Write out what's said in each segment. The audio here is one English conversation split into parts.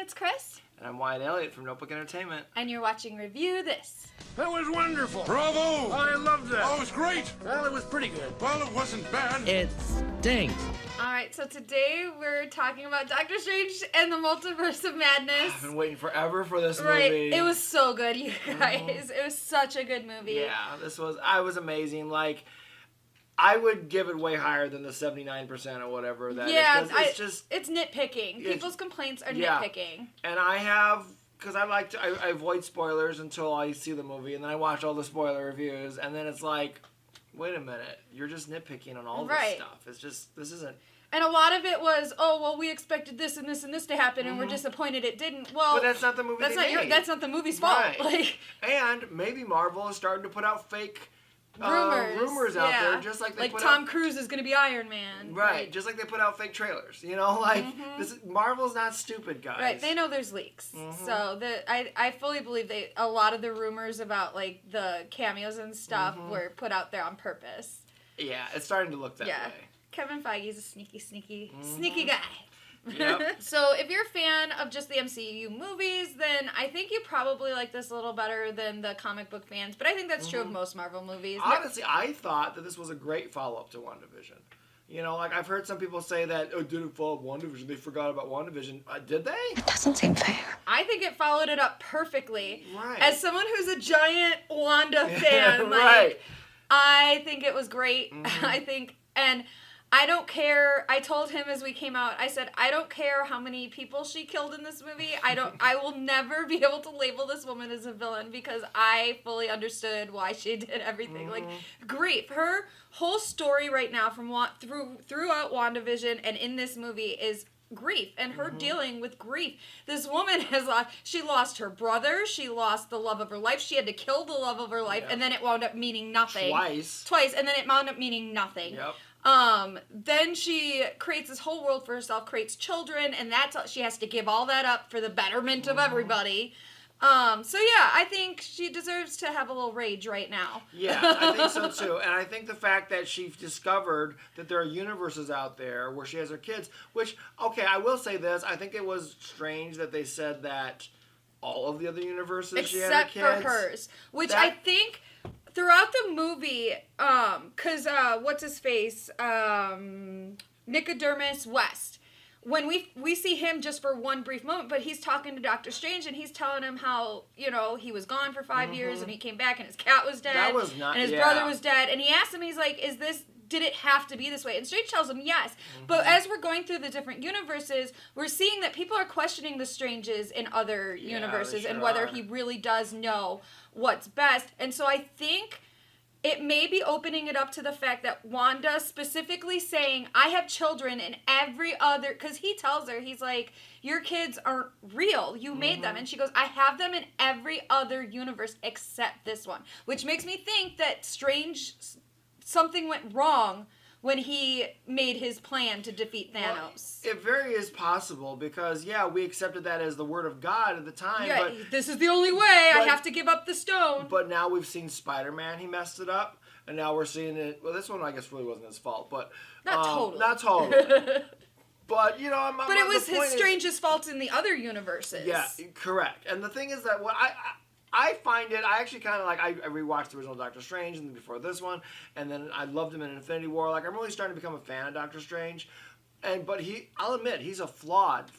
it's Kris. And I'm Wyatt Elliott from Notebook Entertainment. And you're watching Review This. That was wonderful. Bravo! I loved that. Oh, it was great. Well, it was pretty good. Well, it wasn't bad. It stinks. Alright, so today we're talking about Doctor Strange and the Multiverse of Madness. I've been waiting forever for this Right, movie. it was so good, you guys. It was such a good movie. Yeah, I was amazing. Like, I would give it way higher than the 79% or whatever that is. 'Cause it's nitpicking. People's complaints are yeah. nitpicking. And I have, because I avoid spoilers until I see the movie, and then I watch all the spoiler reviews, and then it's like, wait a minute, you're just nitpicking on all this stuff. It's just, this isn't. And a lot of it was, oh, well, we expected this and this and this to happen, and we're disappointed it didn't. Well, but that's not the movie. That's not the movie's fault. Right. Like, and maybe Marvel is starting to put out fake rumors out there, just like they put Tom Cruise is going to be Iron Man. Right, just like they put out fake trailers. You know, like Marvel's not stupid, guys. Right, they know there's leaks. So I fully believe a lot of the rumors about like the cameos and stuff were put out there on purpose. Yeah, it's starting to look that way. Kevin Feige's a sneaky guy. Yep. So if you're a fan of just the MCU movies, then I think you probably like this a little better than the comic book fans. But I think that's true of most Marvel movies. Honestly, I thought that this was a great follow-up to WandaVision. You know, like I've heard some people say that, oh, it didn't follow up WandaVision. They forgot about WandaVision. Did they? It doesn't seem fair. I think it followed it up perfectly. Right. As someone who's a giant Wanda fan, right. I think it was great. I don't care. I told him as we came out, I said, I don't care how many people she killed in this movie. I will never be able to label this woman as a villain because I fully understood why she did everything. Like, grief. Her whole story right now throughout WandaVision and in this movie is grief and her dealing with grief. This woman she lost her brother, she lost the love of her life, she had to kill the love of her life, and then it wound up meaning nothing. Twice, and then it wound up meaning nothing. Yep. Then she creates this whole world for herself, creates children, and she has to give all that up for the betterment of everybody. So yeah, I think she deserves to have a little rage right now. Yeah, I think so too. And I think the fact that she discovered that there are universes out there where she has her kids, which, okay, I will say this, I think it was strange that they said that all of the other universes she had her kids. Except for hers, which I think throughout the movie, because what's his face, Nicodemus West, when we see him just for one brief moment, but he's talking to Doctor Strange and he's telling him how, you know, he was gone for 5 years and he came back and his cat was dead. That was not, and his brother was dead. And he asked him, he's like, did it have to be this way? And Strange tells him yes. But as we're going through the different universes, we're seeing that people are questioning the Stranges in other universes and whether he really does know what's best. And so I think it may be opening it up to the fact that Wanda specifically saying, I have children in every other, because he tells her, he's like, your kids aren't real. You made them. And she goes, I have them in every other universe except this one. Which makes me think that Strange, something went wrong when he made his plan to defeat Thanos. Well, it very is possible because, we accepted that as the word of God at the time. Yeah, but this is the only way. I have to give up the stone. But now we've seen Spider-Man, he messed it up. And now we're seeing it, well, this one I guess really wasn't his fault, but... Not totally. Not totally. But, you know... But it was his Strange's fault in the other universes. Yeah, correct. And the thing is that what I find it, I actually kind of like, I rewatched the original Doctor Strange and before this one, and then I loved him in Infinity War. Like, I'm really starting to become a fan of Doctor Strange. But I'll admit, he's a flawed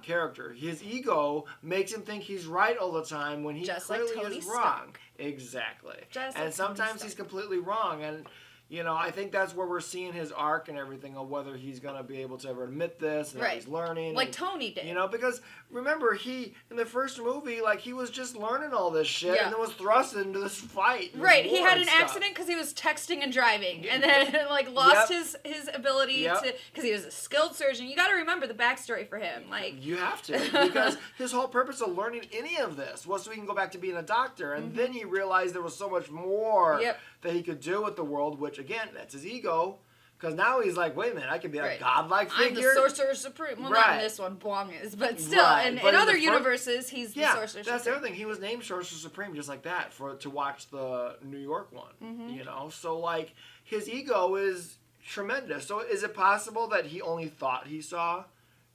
character. His ego makes him think he's right all the time when he clearly is wrong. Exactly. And sometimes he's completely wrong. And, you know, I think that's where we're seeing his arc and everything of whether he's going to be able to ever admit this and he's learning. Like Tony did. You know, because remember, in the first movie, like, he was just learning all this shit and then was thrust into this fight. Right. He had an accident because he was texting and driving and then, like, lost his ability to, because he was a skilled surgeon. You got to remember the backstory for him. Like, you have to, because his whole purpose of learning any of this was so he can go back to being a doctor. And then he realized there was so much more that he could do with the world, which, again, that's his ego. Because now he's like, wait a minute, I can be a godlike figure. I'm the Sorcerer Supreme. Well, not in this one, Bwong is. But still, in other universes, he's the Sorcerer Supreme. That's the other thing. He was named Sorcerer Supreme just like that to watch the New York one. You know? So, like, his ego is tremendous. So is it possible that he only thought he saw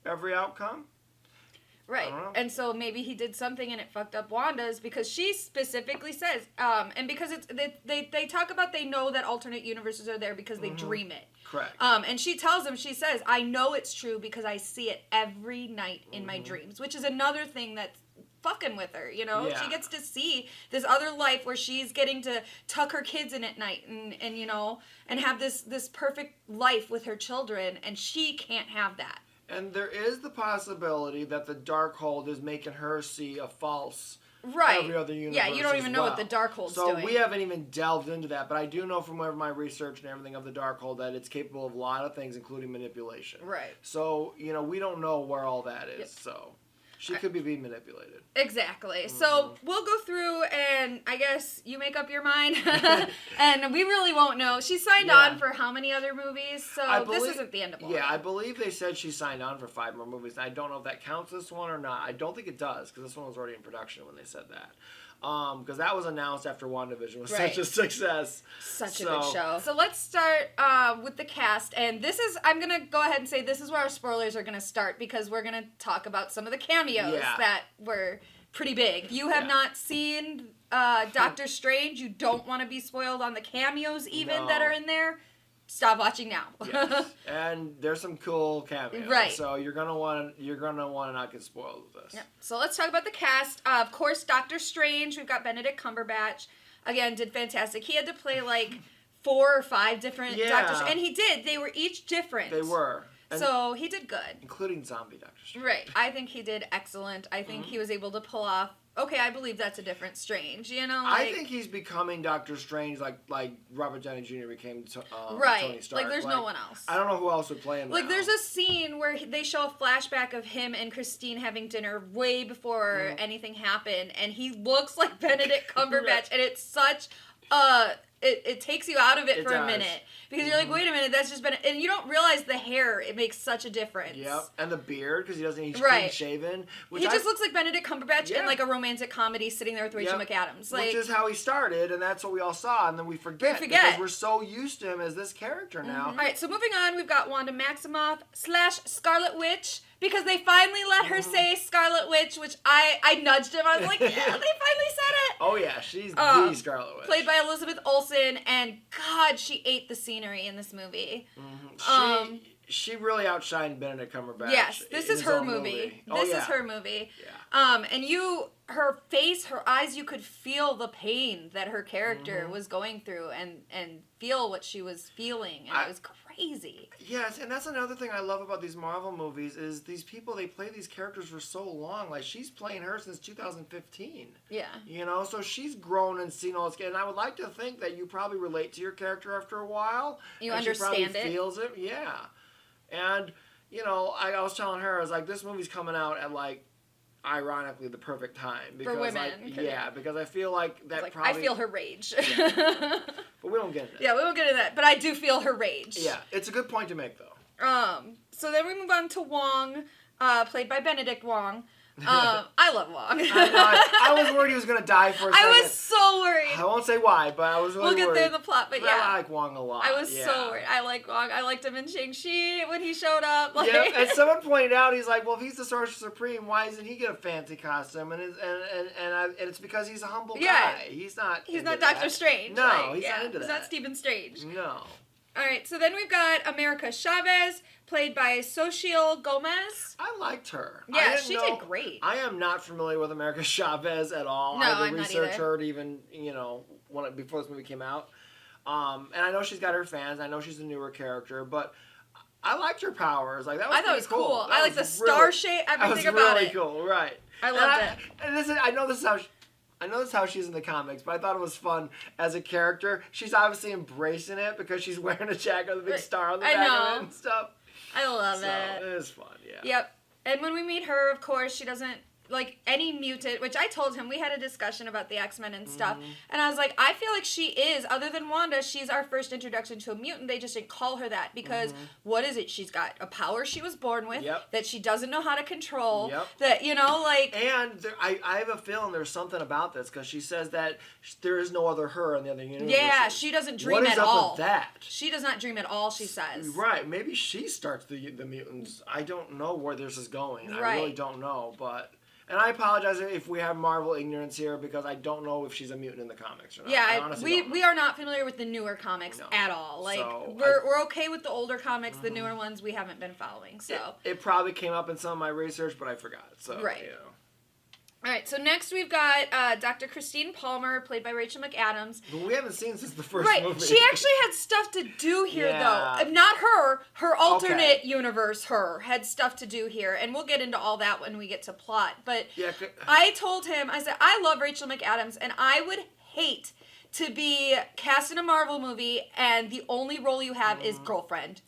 every outcome? Right. And so maybe he did something and it fucked up Wanda's, because she specifically says, and because it's they talk about, they know that alternate universes are there because they dream it. Correct. And she tells him, she says, I know it's true because I see it every night in my dreams, which is another thing that's fucking with her, you know? Yeah. She gets to see this other life where she's getting to tuck her kids in at night and you know, and have this perfect life with her children, and she can't have that. And there is the possibility that the Darkhold is making her see a false every other universe. Yeah, you don't even know what the Darkhold's doing. So we haven't even delved into that, but I do know from my research and everything of the Darkhold that it's capable of a lot of things, including manipulation. Right. So, you know, we don't know where all that is, so she could be being manipulated. Exactly. So we'll go through, and I guess you make up your mind. And we really won't know. She signed on for how many other movies? So this isn't the end of all. Yeah, I believe they said she signed on for 5 more movies. I don't know if that counts this one or not. I don't think it does, because this one was already in production when they said that. Because that was announced after WandaVision was such a success. Such a good show. So let's start with the cast. And this is, I'm going to go ahead and say this is where our spoilers are going to start, because we're going to talk about some of the cameos that were pretty big. If you have not seen Doctor Strange, you don't want to be spoiled on the cameos even that are in there. Stop watching now. Yes. And there's some cool cameos. Right. So you're gonna want to not get spoiled with this. Yeah. So let's talk about the cast. Of course, Doctor Strange. We've got Benedict Cumberbatch. Again, did fantastic. He had to play like 4 or 5 different Doctors, and he did. They were each different. They were. And so he did good. Including zombie Doctor Strange. Right. I think he did excellent. I think he was able to pull off, okay, I believe that's a different Strange, you know? I think he's becoming Doctor Strange like Robert Downey Jr. became Tony Stark. Like, there's no one else. I don't know who else would play him now. There's a scene where they show a flashback of him and Christine having dinner way before anything happened, and he looks like Benedict Cumberbatch, and it's such it takes you out of it for a minute, because you're like, wait a minute, that's just been, and you don't realize the hair, it makes such a difference. Yep, and the beard, because he's clean shaven. He just looks like Benedict Cumberbatch in like a romantic comedy sitting there with Rachel McAdams. Which is how he started, and that's what we all saw, and then we forget. Because we're so used to him as this character now. Alright, so moving on, we've got Wanda Maximoff / Scarlet Witch, because they finally let her say Scarlet Witch, which I nudged him. I was like, yeah, they finally said it. Oh yeah, she's the Scarlet Witch. Played by Elizabeth Olsen, and God, she ate the scenery in this movie. She really outshined Benedict Cumberbatch. Yes, this is her movie. This is her movie. Yeah. And her face, her eyes, you could feel the pain that her character was going through, and feel what she was feeling, and it was crazy. Yes, and that's another thing I love about these Marvel movies is these people, they play these characters for so long. Like, she's playing her since 2015. Yeah. You know, so she's grown and seen all this, and I would like to think that you probably relate to your character after a while. You understand she probably feels it. Yeah. And, you know, I was telling her, I was like, this movie's coming out at, like, ironically, the perfect time. Because, for women. Because I feel like that I feel her rage. Yeah. But we don't get into that. Yeah, we won't get into that. But I do feel her rage. Yeah, it's a good point to make, though. So then we move on to Wong, played by Benedict Wong. I love Wong. I was worried he was going to die for a second. I was so worried. I won't say why, but I was really worried. We'll get there in the plot, but yeah. I like Wong a lot. I was so worried. I like Wong. I liked him in Shang-Chi when he showed up. Like. Yeah, and someone pointed out, he's like, well, if he's the Sorcerer Supreme, why doesn't he get a fancy costume? And it's because he's a humble guy. He's not Doctor Strange. No, he's not into that. He's not Stephen Strange. No. All right, so then we've got America Chavez, played by Xochitl Gomez. I liked her. Yeah, she did great. I am not familiar with America Chavez at all. No, I I'm did not research either. her even, before this movie came out. And I know she's got her fans. I know she's a newer character, but I liked her powers. Like, that was I thought it was cool. I like the star shape, everything about it. That was really cool, right. I loved it. And I know this is how she's in the comics, but I thought it was fun as a character. She's obviously embracing it because she's wearing a jacket with a big star on the back of it and stuff. I love it. It was fun, yeah. Yep. And when we meet her, of course, she doesn't like any mutant, which I told him, we had a discussion about the X-Men and stuff, and I was like, I feel like she is, other than Wanda, she's our first introduction to a mutant. They just didn't call her that because what is it? She's got a power she was born with that she doesn't know how to control. That, you know, like... And I have a feeling there's something about this because she says that there is no other her in the other universe. Yeah, she doesn't dream at all. What is up with that? She does not dream at all, she says. Right, maybe she starts the mutants. I don't know where this is going. I really don't know, but... And I apologize if we have Marvel ignorance here because I don't know if she's a mutant in the comics or not. Yeah, we are not familiar with the newer comics at all. Like, so we're okay with the older comics, the newer ones we haven't been following. So it probably came up in some of my research, but I forgot. So you know. All right, so next we've got Dr. Christine Palmer, played by Rachel McAdams. But we haven't seen since the first movie. She actually had stuff to do here, though. Not her alternate universe, had stuff to do here. And we'll get into all that when we get to plot. But I told him, I said, I love Rachel McAdams, and I would hate to be cast in a Marvel movie, and the only role you have is girlfriend.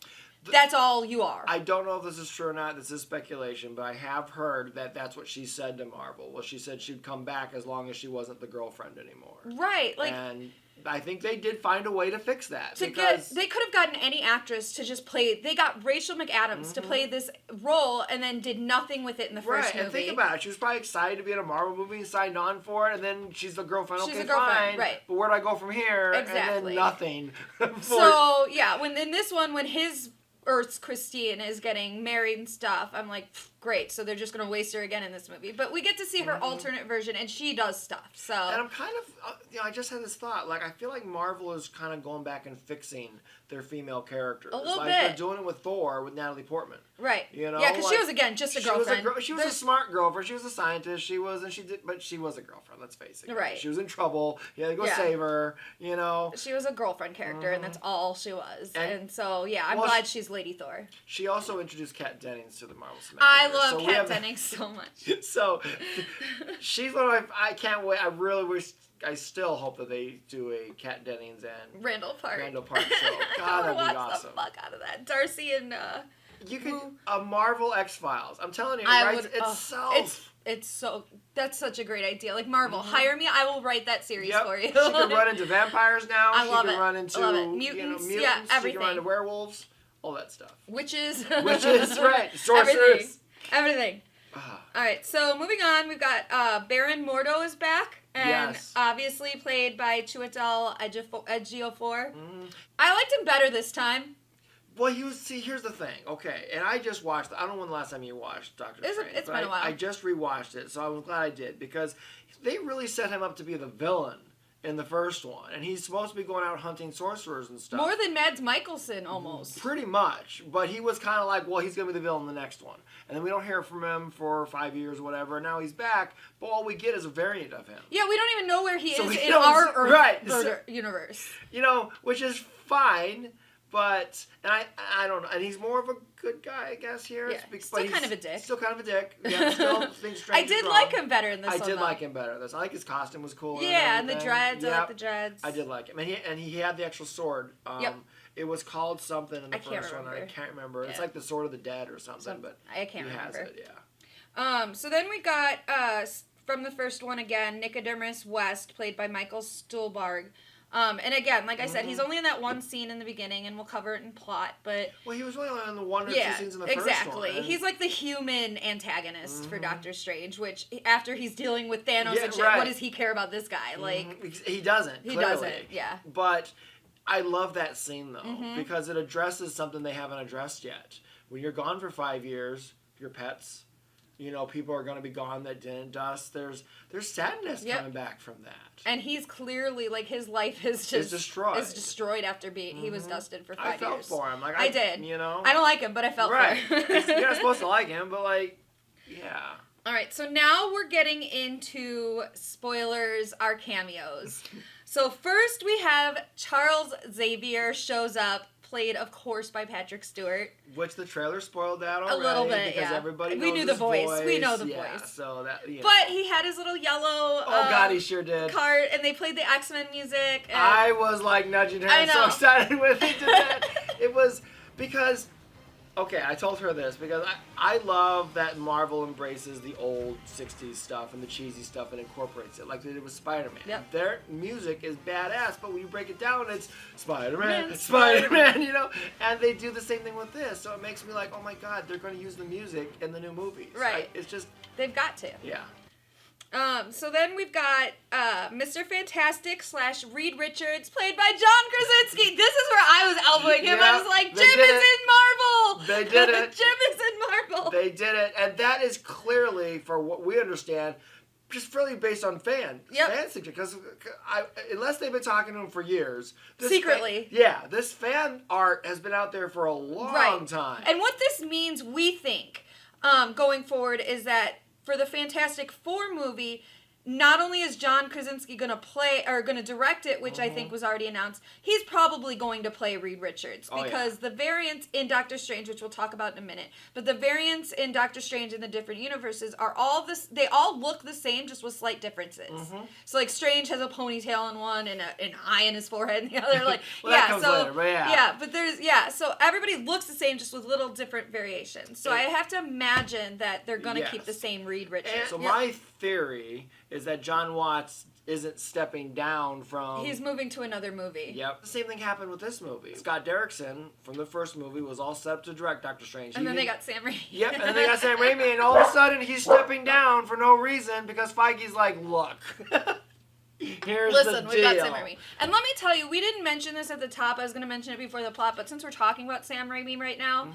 That's all you are. I don't know if this is true or not. This is speculation, but I have heard that that's what she said to Marvel. Well, she said she'd come back as long as she wasn't the girlfriend anymore. Right. And I think they did find a way to fix that. They could have gotten any actress to just play... They got Rachel McAdams to play this role and then did nothing with it in the first movie. Right, and think about it. She was probably excited to be in a Marvel movie and signed on for it, and then she's the girlfriend. She's a girlfriend, right. But where do I go from here? Exactly. And then nothing. So, when in this one, when his... Earth's Christine is getting married and stuff. I'm like, great. So they're just going to waste her again in this movie. But we get to see her alternate version, and she does stuff. So. And I'm kind of, I just had this thought. Like, I feel like Marvel is kind of going back and fixing their female characters. A little bit. They're doing it with Thor, with Natalie Portman. Right. You know? Yeah, because she was, again, just a girlfriend. She was a smart girlfriend. She was a scientist. But she was a girlfriend, let's face it. Right. She was in trouble. You had to go save her, you know. She was a girlfriend character, and that's all she was. And so, I'm glad she's Lady Thor. She also introduced Kat Dennings to the Marvel Cinematic I Universe. love Kat Dennings so much. So, she's one of my... I can't wait. I really wish... I still hope that they do a Kat Dennings and... Randall Park show. God, that'd be awesome. The fuck out of that. Darcy and... You could... A Marvel X-Files. I'm telling you, It's so... That's such a great idea. Like, Marvel, hire me. I will write that series for you. She can run into vampires now. I love it. She can run into... Mutants, mutants. Yeah, everything. She can run into werewolves. All that stuff. Witches, right. Sorcerers. Everything. All right, so moving on, we've got Baron Mordo is back, and obviously played by Chiwetel Ejiofor. I liked him better this time. Well, here's the thing. Okay, and I just watched... I don't know when the last time you watched Doctor Strange. It's been a while. I just rewatched it, so I was glad I did, because they really set him up to be the villain in the first one, and he's supposed to be going out hunting sorcerers and stuff. More than Mads Mikkelsen, almost. Pretty much, but he was kind of like, well, he's going to be the villain in the next one. And then we don't hear from him for 5 years or whatever, and now he's back, but all we get is a variant of him. Yeah, we don't even know where he is in our Earth universe. You know, which is fine, but, and I don't know, and he's more of a good guy, I guess, here. Yeah, still kind of a dick. Still kind of a dick. Yeah, still thinks Strange I did like him better in this one, I did like him better. I like his costume was cool. Yeah, and the dreads. I like the dreads. I did like him. And he had the actual sword. It was called something in the first one. I can't remember. Yeah. It's like the Sword of the Dead or something, but I can't remember. Has it, yeah. So then we got, from the first one again, Nicodemus West, played by Michael Stuhlbarg. And again, like I said, he's only in that one scene in the beginning, and we'll cover it in plot, but... Well, he was only in the one or two scenes in the first one. Exactly. He's like the human antagonist for Doctor Strange, which, after he's dealing with Thanos and shit, what does he care about this guy? Like... He doesn't, He doesn't, yeah. But I love that scene, though, because it addresses something they haven't addressed yet. When you're gone for 5 years, your pets... You know, people are going to be gone that didn't dust. There's sadness coming back from that. And he's clearly, like, his life is just... Is destroyed after he was dusted for 5 years. I felt for him. Like, I did. You know? I don't like him, but I felt for him. You're not supposed to like him, but, like, yeah. All right, so now we're getting into spoilers, our cameos. So first we have Charles Xavier shows up, played, of course, by Patrick Stewart. Which the trailer spoiled that already. A little bit, because everybody knows we knew the voice. We know the voice. So that, But he had his little yellow God, he sure did. card, and they played the X-Men music. And I was, like, nudging her. I'm so excited when they did that. It was because Okay, I told her this because I love that Marvel embraces the old 60s stuff and the cheesy stuff and incorporates it like they did with Spider-Man. Yep. Their music is badass, but when you break it down, it's Spider-Man, Spider-Man, you know? And they do the same thing with this, so it makes me like, oh my god, they're going to use the music in the new movies. Right. It's just... They've got to. Yeah. So then we've got Mr. Fantastic / Reed Richards, played by John Krasinski. This is where I was elbowing him. I was like, Jim is in Marvel! They did it. Jim is in Marvel! They did it, and that is clearly, for what we understand, just really based on fan signature. Because unless they've been talking to him for years, secretly, this fan art has been out there for a long time. And what this means, we think, going forward, is that for the Fantastic Four movie, not only is John Krasinski going to direct it, which I think was already announced, he's probably going to play Reed Richards because the variants in Doctor Strange, which we'll talk about in a minute, but the variants in Doctor Strange in the different universes are all they all look the same, just with slight differences. So like Strange has a ponytail in one and an eye in his forehead in the other. Like well, that comes later, but so everybody looks the same, just with little different variations. So I have to imagine that they're going to keep the same Reed Richards. And so my theory is that John Watts isn't stepping down from... He's moving to another movie. Yep. The same thing happened with this movie. Scott Derrickson, from the first movie, was all set up to direct Doctor Strange. And then they got Sam Raimi. Yep, and then they got Sam Raimi, and all of a sudden he's stepping down for no reason because Feige's like, look, here's the deal. We've got Sam Raimi. And let me tell you, we didn't mention this at the top. I was going to mention it before the plot, but since we're talking about Sam Raimi right now,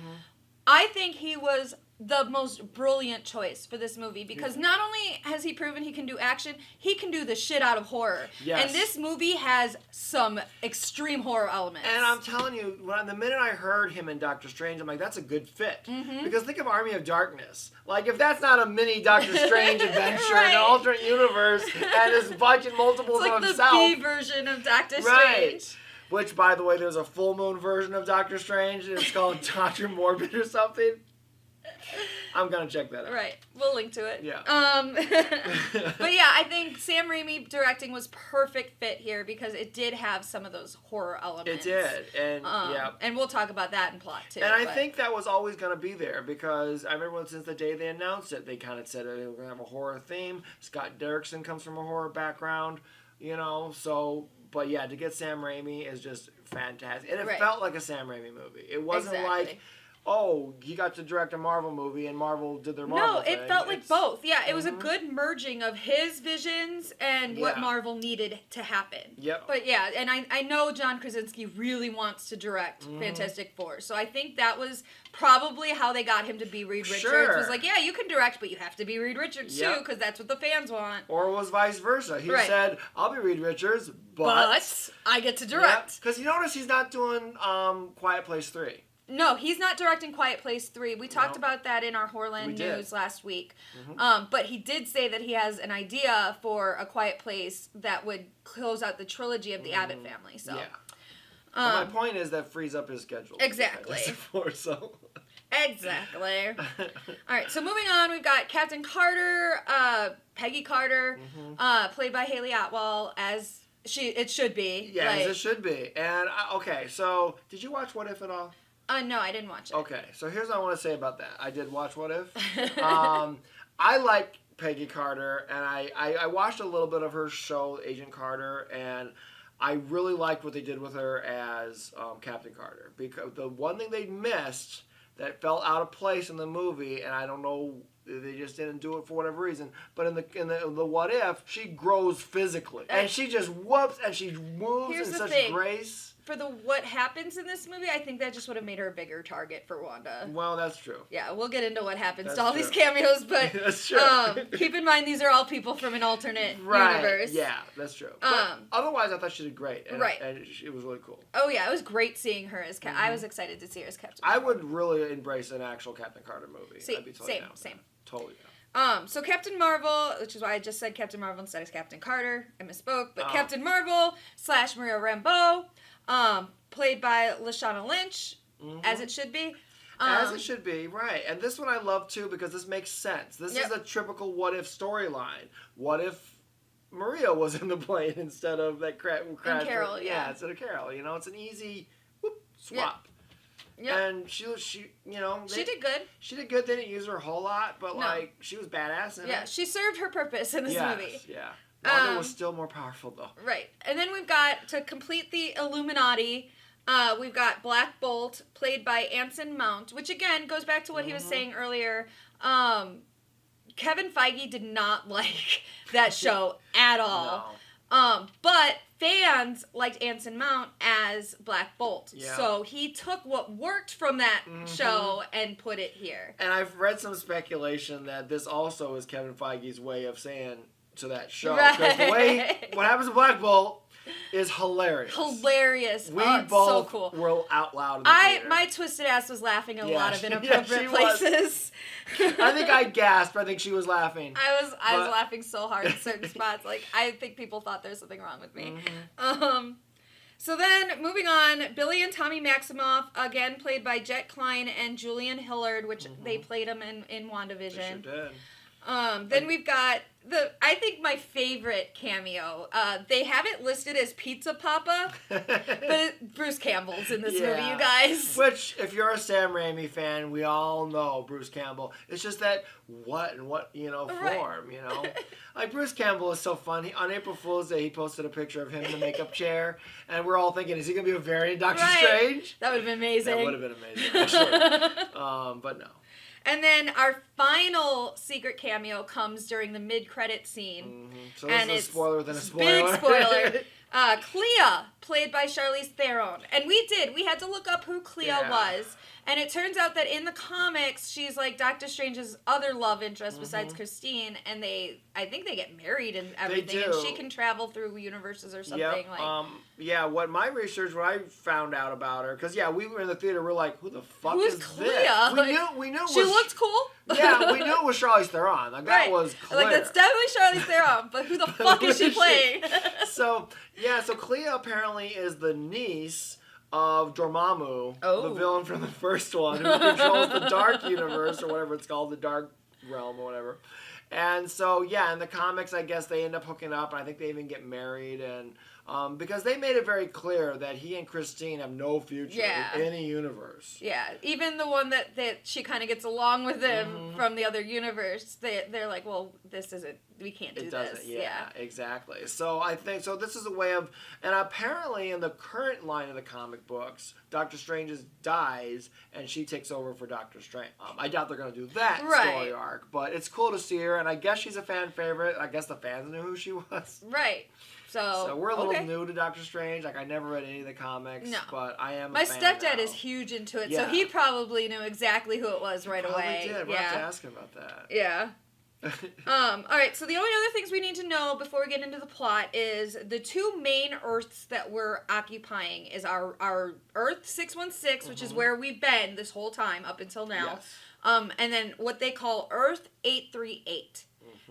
I think he was the most brilliant choice for this movie because not only has he proven he can do action, he can do the shit out of horror. Yes. And this movie has some extreme horror elements. And I'm telling you, the minute I heard him in Doctor Strange, I'm like, that's a good fit. Because think of Army of Darkness. Like, if that's not a mini Doctor Strange adventure in an alternate universe and his budget multiples it's like of himself. the B version of Doctor Strange. Right. Which, by the way, there's a full moon version of Doctor Strange, and it's called Dr. Morbid or something. I'm gonna check that out. Right. We'll link to it. Yeah. But yeah, I think Sam Raimi directing was perfect fit here because it did have some of those horror elements. It did. And and we'll talk about that in plot too. And I think that was always gonna be there because I remember since the day they announced it, they kind of said they were gonna have a horror theme. Scott Derrickson comes from a horror background, you know, so but yeah, to get Sam Raimi is just fantastic. And it felt like a Sam Raimi movie. It wasn't like, oh, he got to direct a Marvel movie and Marvel did their Marvel thing. No, it felt like both. Yeah, it was a good merging of his visions and what Marvel needed to happen. Yep. But yeah, and I know John Krasinski really wants to direct Fantastic Four, so I think that was probably how they got him to be Reed Richards. Was like, yeah, you can direct, but you have to be Reed Richards too, because that's what the fans want. Or it was vice versa. He said, I'll be Reed Richards, but I get to direct. Because you notice he's not doing Quiet Place 3. No, he's not directing Quiet Place 3. We talked about that in our Horland news last week. But he did say that he has an idea for a Quiet Place that would close out the trilogy of the Abbott family. So, my point is that frees up his schedule. Exactly. Exactly. All right, so moving on, we've got Captain Carter, Peggy Carter, played by Haley Atwell, as it should be. Yeah, as it should be. And, okay, so did you watch What If at all? No, I didn't watch it. Okay, so here's what I want to say about that. I did watch What If. I like Peggy Carter, and I watched a little bit of her show, Agent Carter, and I really liked what they did with her as Captain Carter. Because the one thing they missed that felt out of place in the movie, and I don't know, they just didn't do it for whatever reason, but in the What If, she grows physically. And she just whoops, and she moves in such grace. For the what happens in this movie, I think that just would have made her a bigger target for Wanda. Well, that's true. Yeah, we'll get into what happens to all these cameos, but that's true. Keep in mind these are all people from an alternate universe. Yeah, that's true. But otherwise, I thought she did great. And, and it was really cool. Oh yeah, it was great seeing her as I was excited to see her as Captain Carter. I would really embrace an actual Captain Carter movie. Same. Totally. So Captain Marvel, which is why I just said Captain Marvel instead of Captain Carter. I misspoke, but Captain Marvel / Maria Rambeau. Played by Lashana Lynch, as it should be. As it should be, right. And this one I love, too, because this makes sense. This is a typical what-if storyline. What if Maria was in the plane instead of that crash? And Carol, instead of Carol. You know, it's an easy swap. Yep. And she you know, she did good. She did good. They didn't use her a whole lot, but like she was badass in it. She served her purpose in this movie. Yeah. Wanda was still more powerful though. Right. And then we've got, to complete the Illuminati, we've got Black Bolt, played by Anson Mount, which again goes back to what he was saying earlier. Kevin Feige did not like that show at all. No. But fans liked Anson Mount as Black Bolt. Yeah. So he took what worked from that show and put it here. And I've read some speculation that this also is Kevin Feige's way of saying to that show. Because the way what happens to Black Bolt is hilarious. Hilarious. We both so cool. were out loud in the theater. My twisted ass was laughing in a lot of she inappropriate was. places. I think I gasped. I think she was laughing. I was laughing so hard in certain spots. Like, I think people thought there's something wrong with me. So then, moving on, Billy and Tommy Maximoff, again played by Jet Klein and Julian Hillard, which they played them in WandaVision. They sure did. Then we've got I think my favorite cameo. They have it listed as Pizza Papa, but Bruce Campbell's in this movie, you guys. Which, if you're a Sam Raimi fan, we all know Bruce Campbell. It's just that what form, you know? Like, Bruce Campbell is so fun. On April Fool's Day, he posted a picture of him in the makeup chair, and we're all thinking, is he going to be a variant Doctor Strange? That would have been amazing. That would have been amazing, actually. But no. And then our final secret cameo comes during the mid-credit scene. So this is a spoiler within a spoiler. Big spoiler. Clea, played by Charlize Theron. And we had to look up who Clea was. And it turns out that in the comics, she's like Doctor Strange's other love interest besides Christine. And I think they get married and everything. They do. And she can travel through universes or something. What I found out about her, because we were in the theater, we're like, who the fuck is Clea? This? We knew she looked cool. Yeah, we knew it was Charlize Theron. Like, that was clear. Like, that's definitely Charlize Theron, but who the fuck is she playing? So Clea apparently is the niece of Dormammu, the villain from the first one, who controls the Dark Universe, or whatever it's called, the Dark Realm, or whatever. And so, in the comics, I guess they end up hooking up, and I think they even get married, and because they made it very clear that he and Christine have no future in any universe. Yeah, even the one that she kind of gets along with him from the other universe, they're like, well, this isn't, we can't do this. Yeah, exactly. So I think, this is a way of, and apparently in the current line of the comic books, Doctor Strange dies, and she takes over for Doctor Strange. I doubt they're going to do that story arc, but it's cool to see her, and I guess she's a fan favorite. I guess the fans knew who she was. Right. So we're a little new to Doctor Strange. Like, I never read any of the comics, but I am a fan. My stepdad is huge into it, so he probably knew exactly who it was right away. Did. We'll have to ask him about that. Yeah. All right, so the only other things we need to know before we get into the plot is the two main Earths that we're occupying is our Earth 616, which is where we've been this whole time up until now, and then what they call Earth 838.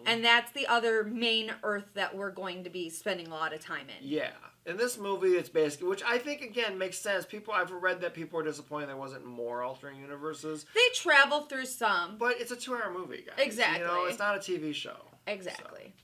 And that's the other main Earth that we're going to be spending a lot of time in. Yeah. In this movie, it's basically, which I think, again, makes sense. I've read that people are disappointed there wasn't more alternate universes. They travel through some. But it's a 2-hour movie, guys. Exactly. You know, it's not a TV show. Exactly.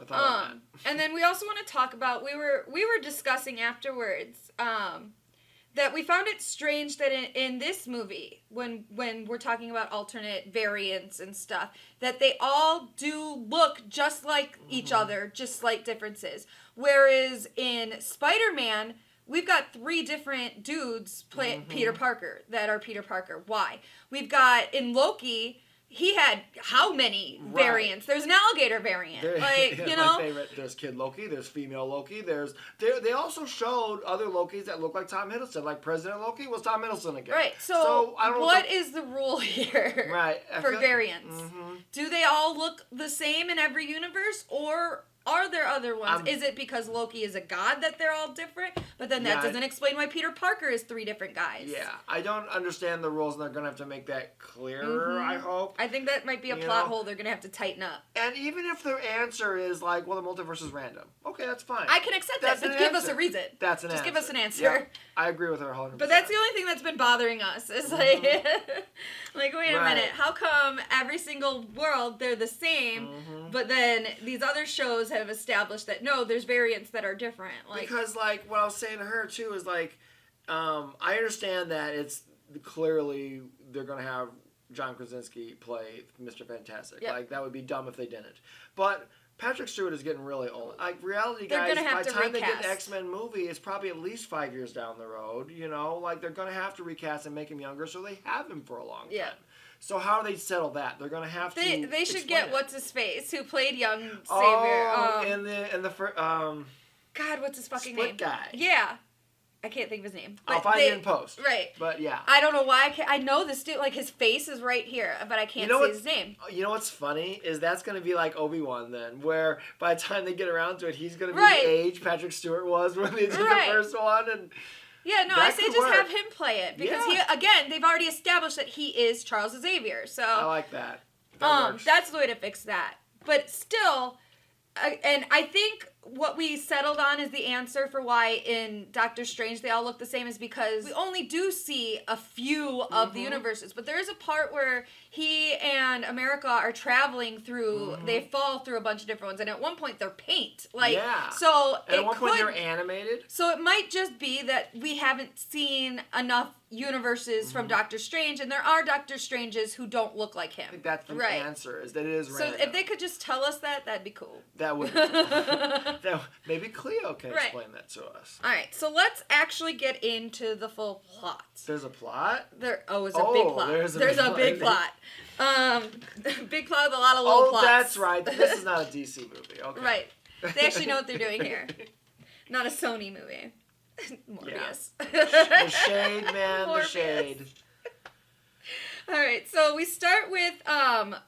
So, and then we also want to talk about, we were discussing afterwards, that we found it strange that in this movie, when we're talking about alternate variants and stuff, that they all do look just like each other, just slight differences. Whereas in Spider-Man, we've got 3 different dudes play Peter Parker that are Peter Parker. Why? We've got, in Loki, he had how many variants? There's an alligator variant. My favorite. There's Kid Loki. There's female Loki. They also showed other Lokis that look like Tom Hiddleston. Like President Loki was Tom Hiddleston again. Right. So I don't know what is the rule here? Right. For variants? Do they all look the same in every universe, or are there other ones? Is it because Loki is a god that they're all different? But then that doesn't explain why Peter Parker is 3 different guys. Yeah, I don't understand the rules, and they're going to have to make that clearer, I hope. I think that might be a plot hole they're going to have to tighten up. And even if the answer is like, well, the multiverse is random. Okay, that's fine. I can accept that, but give us a reason. That's an answer. Just give us an answer. Yeah, I agree with her 100%. But that's the only thing that's been bothering us. Is like, wait a minute. How come every single world, they're the same, but then these other shows have established that, no, there's variants that are different. Because, what I was saying to her, too, is, I understand that clearly they're going to have John Krasinski play Mr. Fantastic. Yep. Like, that would be dumb if they didn't. But Patrick Stewart is getting really old. Like, reality, They're guys, gonna have by the to time they get recast. the X-Men movie, it's probably at least 5 years down the road, you know? Like, they're going to have to recast and make him younger, so they have him for a long time. So how do they settle that? They're going to have to They should get, what's-his-face, who played young Savior. Oh, in the first... God, what's his fucking name? Split guy. Yeah. I can't think of his name. I'll find it in post. Right. But yeah. I don't know why I know this dude, like his face is right here, but I can't see his name. You know what's funny is that's going to be like Obi-Wan then, where by the time they get around to it, he's going to be the age Patrick Stewart was when they did the first one. And yeah, no, I say just have him play it because they've already established that he is Charles Xavier. So I like that. That's the way to fix that. But still, and I think what we settled on is the answer for why in Doctor Strange they all look the same is because we only do see a few of the universes, but there is a part where he and America are traveling through, they fall through a bunch of different ones, and at one point they're paint. So and at one point they're animated. So it might just be that we haven't seen enough universes from Doctor Strange, and there are Doctor Stranges who don't look like him. I think that's the answer, is that it is random. So if they could just tell us that, that'd be cool. That would be cool. Maybe Cleo can explain that to us. Alright, so let's actually get into the full plot. There's a plot? It's a big plot. There's a big plot. Big plot with a lot of little plots. Oh, that's right. This is not a DC movie. Okay. Right. They actually know what they're doing here. Not a Sony movie. Morbius. Yeah. The shade, man. The shade. Alright, so we start with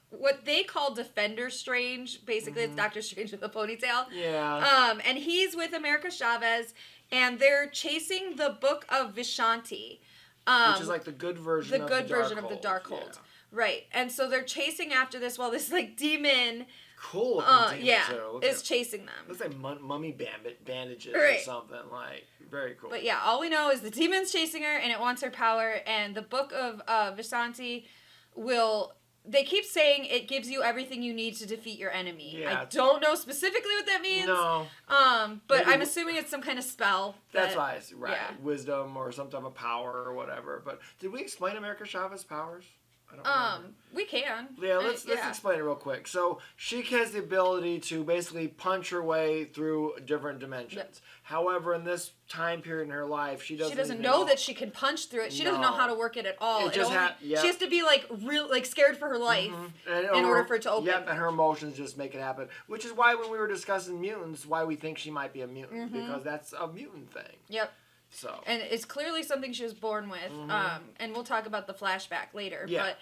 what they call Defender Strange. Basically, it's Doctor Strange with a ponytail. Yeah. And he's with America Chavez, and they're chasing the Book of Vishanti. Which is like the good version of the Darkhold. Yeah. Right. And so they're chasing after this while this like demon cool looking demon too. Is chasing them. Looks like mummy bandages or something. Like, very cool. But yeah, all we know is the demon's chasing her and it wants her power, and the Book of Vishanti they keep saying it gives you everything you need to defeat your enemy. Yeah. I don't know specifically what that means. No. But Maybe I'm assuming it's some kind of spell. That's why, right. Yeah. Wisdom or some type of power or whatever. But did we explain America Chavez's powers? I don't remember. We can. Yeah, let's explain it real quick. So she has the ability to basically punch her way through different dimensions. Yep. However, in this time period in her life, she doesn't know that she can punch through it. She doesn't know how to work it at all. She has to be like scared for her life in order for it to open. Yep, and her emotions just make it happen. Which is why when we were discussing mutants, why we think she might be a mutant, because that's a mutant thing. Yep. So. And it's clearly something she was born with. And we'll talk about the flashback later. Yeah.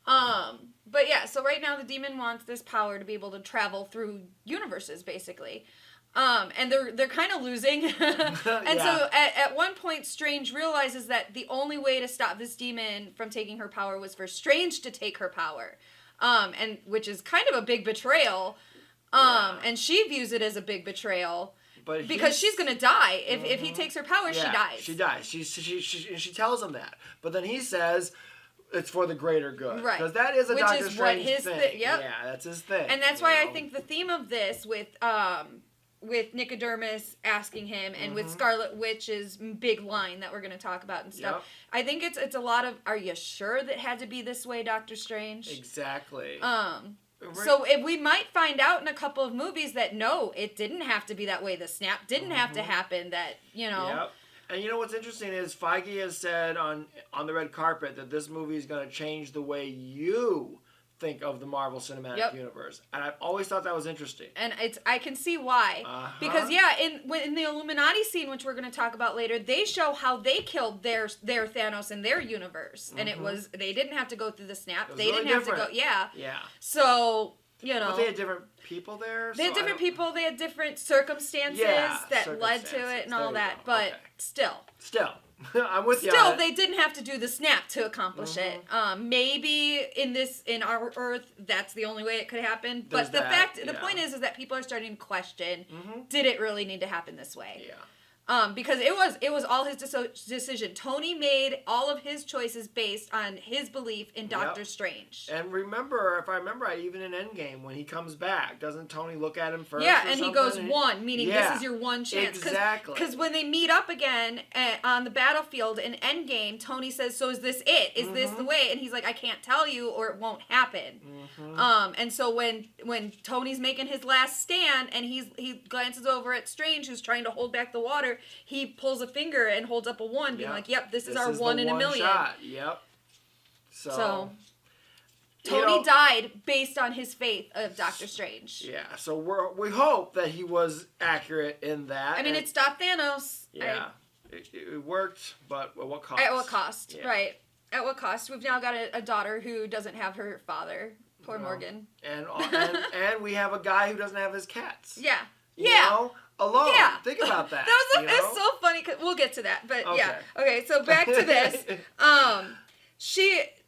But yeah, so right now the demon wants this power to be able to travel through universes, basically. And they're kind of losing. And so at one point, Strange realizes that the only way to stop this demon from taking her power was for Strange to take her power. And which is kind of a big betrayal. And she views it as a big betrayal. But because she's gonna die if he takes her power, she dies. She dies. She tells him that, but then he says it's for the greater good, right? Because that is a Doctor Strange thing. Yep. Yeah, that's his thing. And that's why I think the theme of this with Nicodemus asking him and with Scarlet Witch's big line that we're gonna talk about and stuff. Yep. I think it's a lot of. Are you sure that had to be this way, Doctor Strange? Exactly. So we might find out in a couple of movies that no, it didn't have to be that way. The snap didn't have to happen. That Yep. And you know what's interesting is Feige has said on the red carpet that this movie is going to change the way you think of the Marvel Cinematic Universe, and I've always thought that was interesting. And I can see why, because in the Illuminati scene, which we're going to talk about later, they show how they killed their Thanos in their universe, and they didn't have to go through the snap. They didn't have to go. Yeah. So but they had different people there. They had different people. They had different circumstances that led to it and all that. But still. I'm with you. Still, they didn't have to do the snap to accomplish it. Maybe in our Earth, that's the only way it could happen. But the point is that people are starting to question: did it really need to happen this way? Yeah. Because it was all his decision. Tony made all of his choices based on his belief in Doctor Strange. And remember, if I remember right, even in Endgame, when he comes back, doesn't Tony look at him first? Yeah, and he goes one, meaning this is your one chance. Exactly. Because when they meet up again on the battlefield in Endgame, Tony says, "So is this it? Is this the way?" And he's like, "I can't tell you, or it won't happen." And so when Tony's making his last stand, and he glances over at Strange, who's trying to hold back the water, he pulls a finger and holds up a 1, being like, "Yep, this is our 1 in a million." Shot. Yep. So Tony died based on his faith of Doctor Strange. Yeah. So we hope that he was accurate in that. I mean, it stopped Thanos. Yeah. It worked, but at what cost? At what cost? Yeah. Right. At what cost? We've now got a daughter who doesn't have her father. Poor Morgan. And we have a guy who doesn't have his cats. Yeah. You know? Alone. Yeah. Think about that. It's so funny. We'll get to that. But yeah. Okay, so back to this.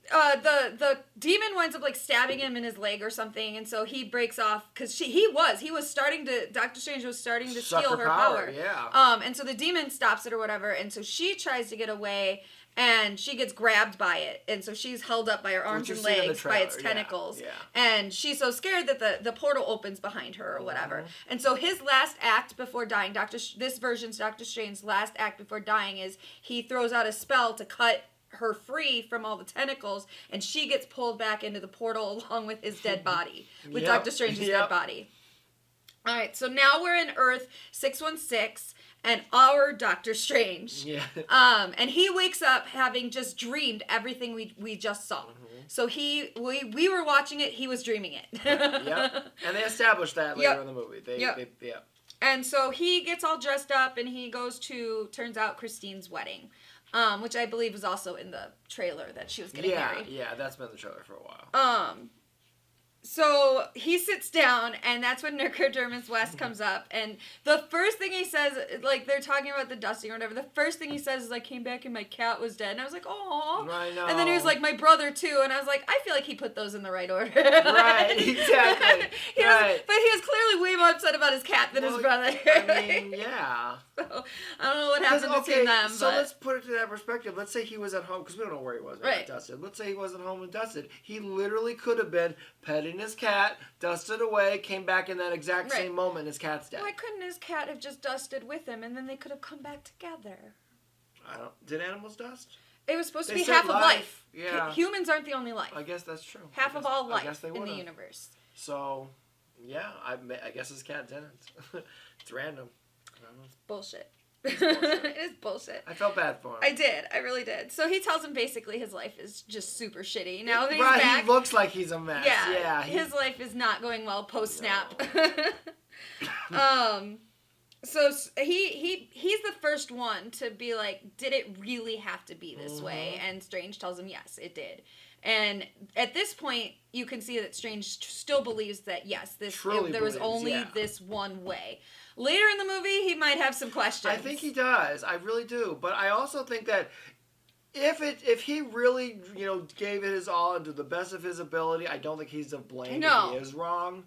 The demon winds up like stabbing him in his leg or something, and so he breaks off because Doctor Strange was starting to steal her power. Yeah. And so the demon stops it or whatever, and so she tries to get away, and she gets grabbed by it, and so she's held up by her arms and legs by its tentacles. Yeah. And she's so scared that the portal opens behind her or whatever. And so his last act before dying, this version's Doctor Strange's last act before dying, is he throws out a spell to cut her free from all the tentacles, and she gets pulled back into the portal along with his dead body, with Doctor Strange's dead body. All right, so now we're in Earth 616, and our Doctor Strange. Yeah. And he wakes up having just dreamed everything we just saw. So we were watching it, he was dreaming it. Yep. And they established that later in the movie. And so he gets all dressed up, and he goes to, turns out, Christine's wedding. Which I believe was also in the trailer that she was getting married. Yeah, that's been in the trailer for a while. So he sits down, and that's when Nicodemus West comes up, and the first thing he says, like, they're talking about the dusting or whatever, the first thing he says is, I came back and my cat was dead, and I was like, oh. I know. And then he was like, my brother too, and I was like, I feel like he put those in the right order. Right, exactly. But he was clearly way more upset about his cat than his brother. I mean, yeah. So, I don't know what happened between them. So let's put it to that perspective. Let's say he was at home, because we don't know where he was when he dusted. Let's say he wasn't home and dusted. He literally could have been petting his cat, dusted away, came back in that exact same moment. His cat's dead. Why couldn't his cat have just dusted with him, and then they could have come back together? Did animals dust? It was supposed to be half of life. Yeah. Humans aren't the only life. I guess that's true. Half of all life in the universe. So, yeah, I guess his cat didn't. It's random. It's bullshit. It is bullshit. I felt bad for him. I did. I really did. So he tells him basically his life is just super shitty. Now that he's back. He looks like he's a mess. Yeah. His life is not going well post-snap. So he's the first one to be like, did it really have to be this way? And Strange tells him, yes, it did. And at this point, you can see that Strange still believes that, yes, there was only this one way. Later in the movie, he might have some questions. I think he does. I really do. But I also think that if he really, gave it his all and to the best of his ability, I don't think he's to blame if he is wrong.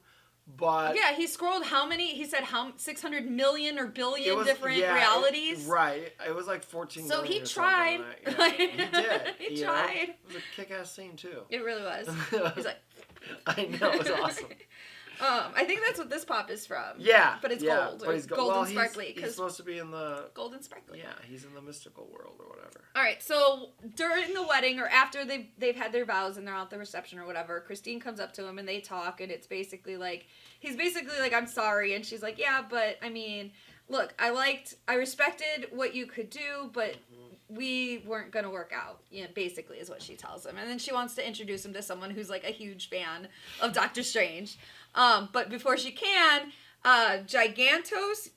But yeah, he scrolled he said 600 million or billion different realities. Right. It was like 14 so million. he tried. He did. He tried. It was a kick-ass scene, too. It really was. He's like... I know, it was awesome. I think that's what this pop is from. Yeah. But it's gold. But he's gold and sparkly. He's supposed to be in the... Gold and sparkly. Yeah, he's in the mystical world or whatever. Alright, so during the wedding, or after they've had their vows and they're out the reception or whatever, Christine comes up to him and they talk, and it's basically like... He's basically like, I'm sorry, and she's like, yeah, but, I mean, look, I respected what you could do, but... we weren't going to work out, basically is what she tells him. And then she wants to introduce him to someone who's like a huge fan of Doctor Strange. But before she can, Gargantos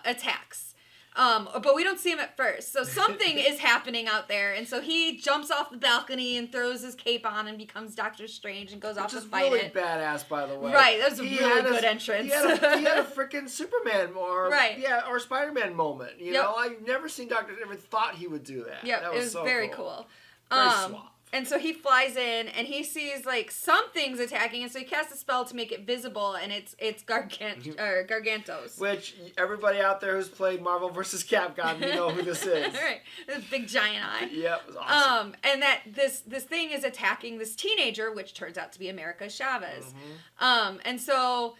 attacks. But we don't see him at first. So something is happening out there. And so he jumps off the balcony and throws his cape on and becomes Doctor Strange and goes off to fight really it. Badass, by the way. Right, that was a really good entrance. He had a freaking Superman or Spider-Man moment. You know, I've never seen never thought he would do that. Yeah, that it was so very cool. cool. Very suave. And so he flies in, and he sees, like, some things attacking, and so he casts a spell to make it visible, and it's Gargantos. Which, everybody out there who's played Marvel vs. Capcom, you know who this is. Right. This big giant eye. Yep, it was awesome. And that this thing is attacking this teenager, which turns out to be America Chavez. And so...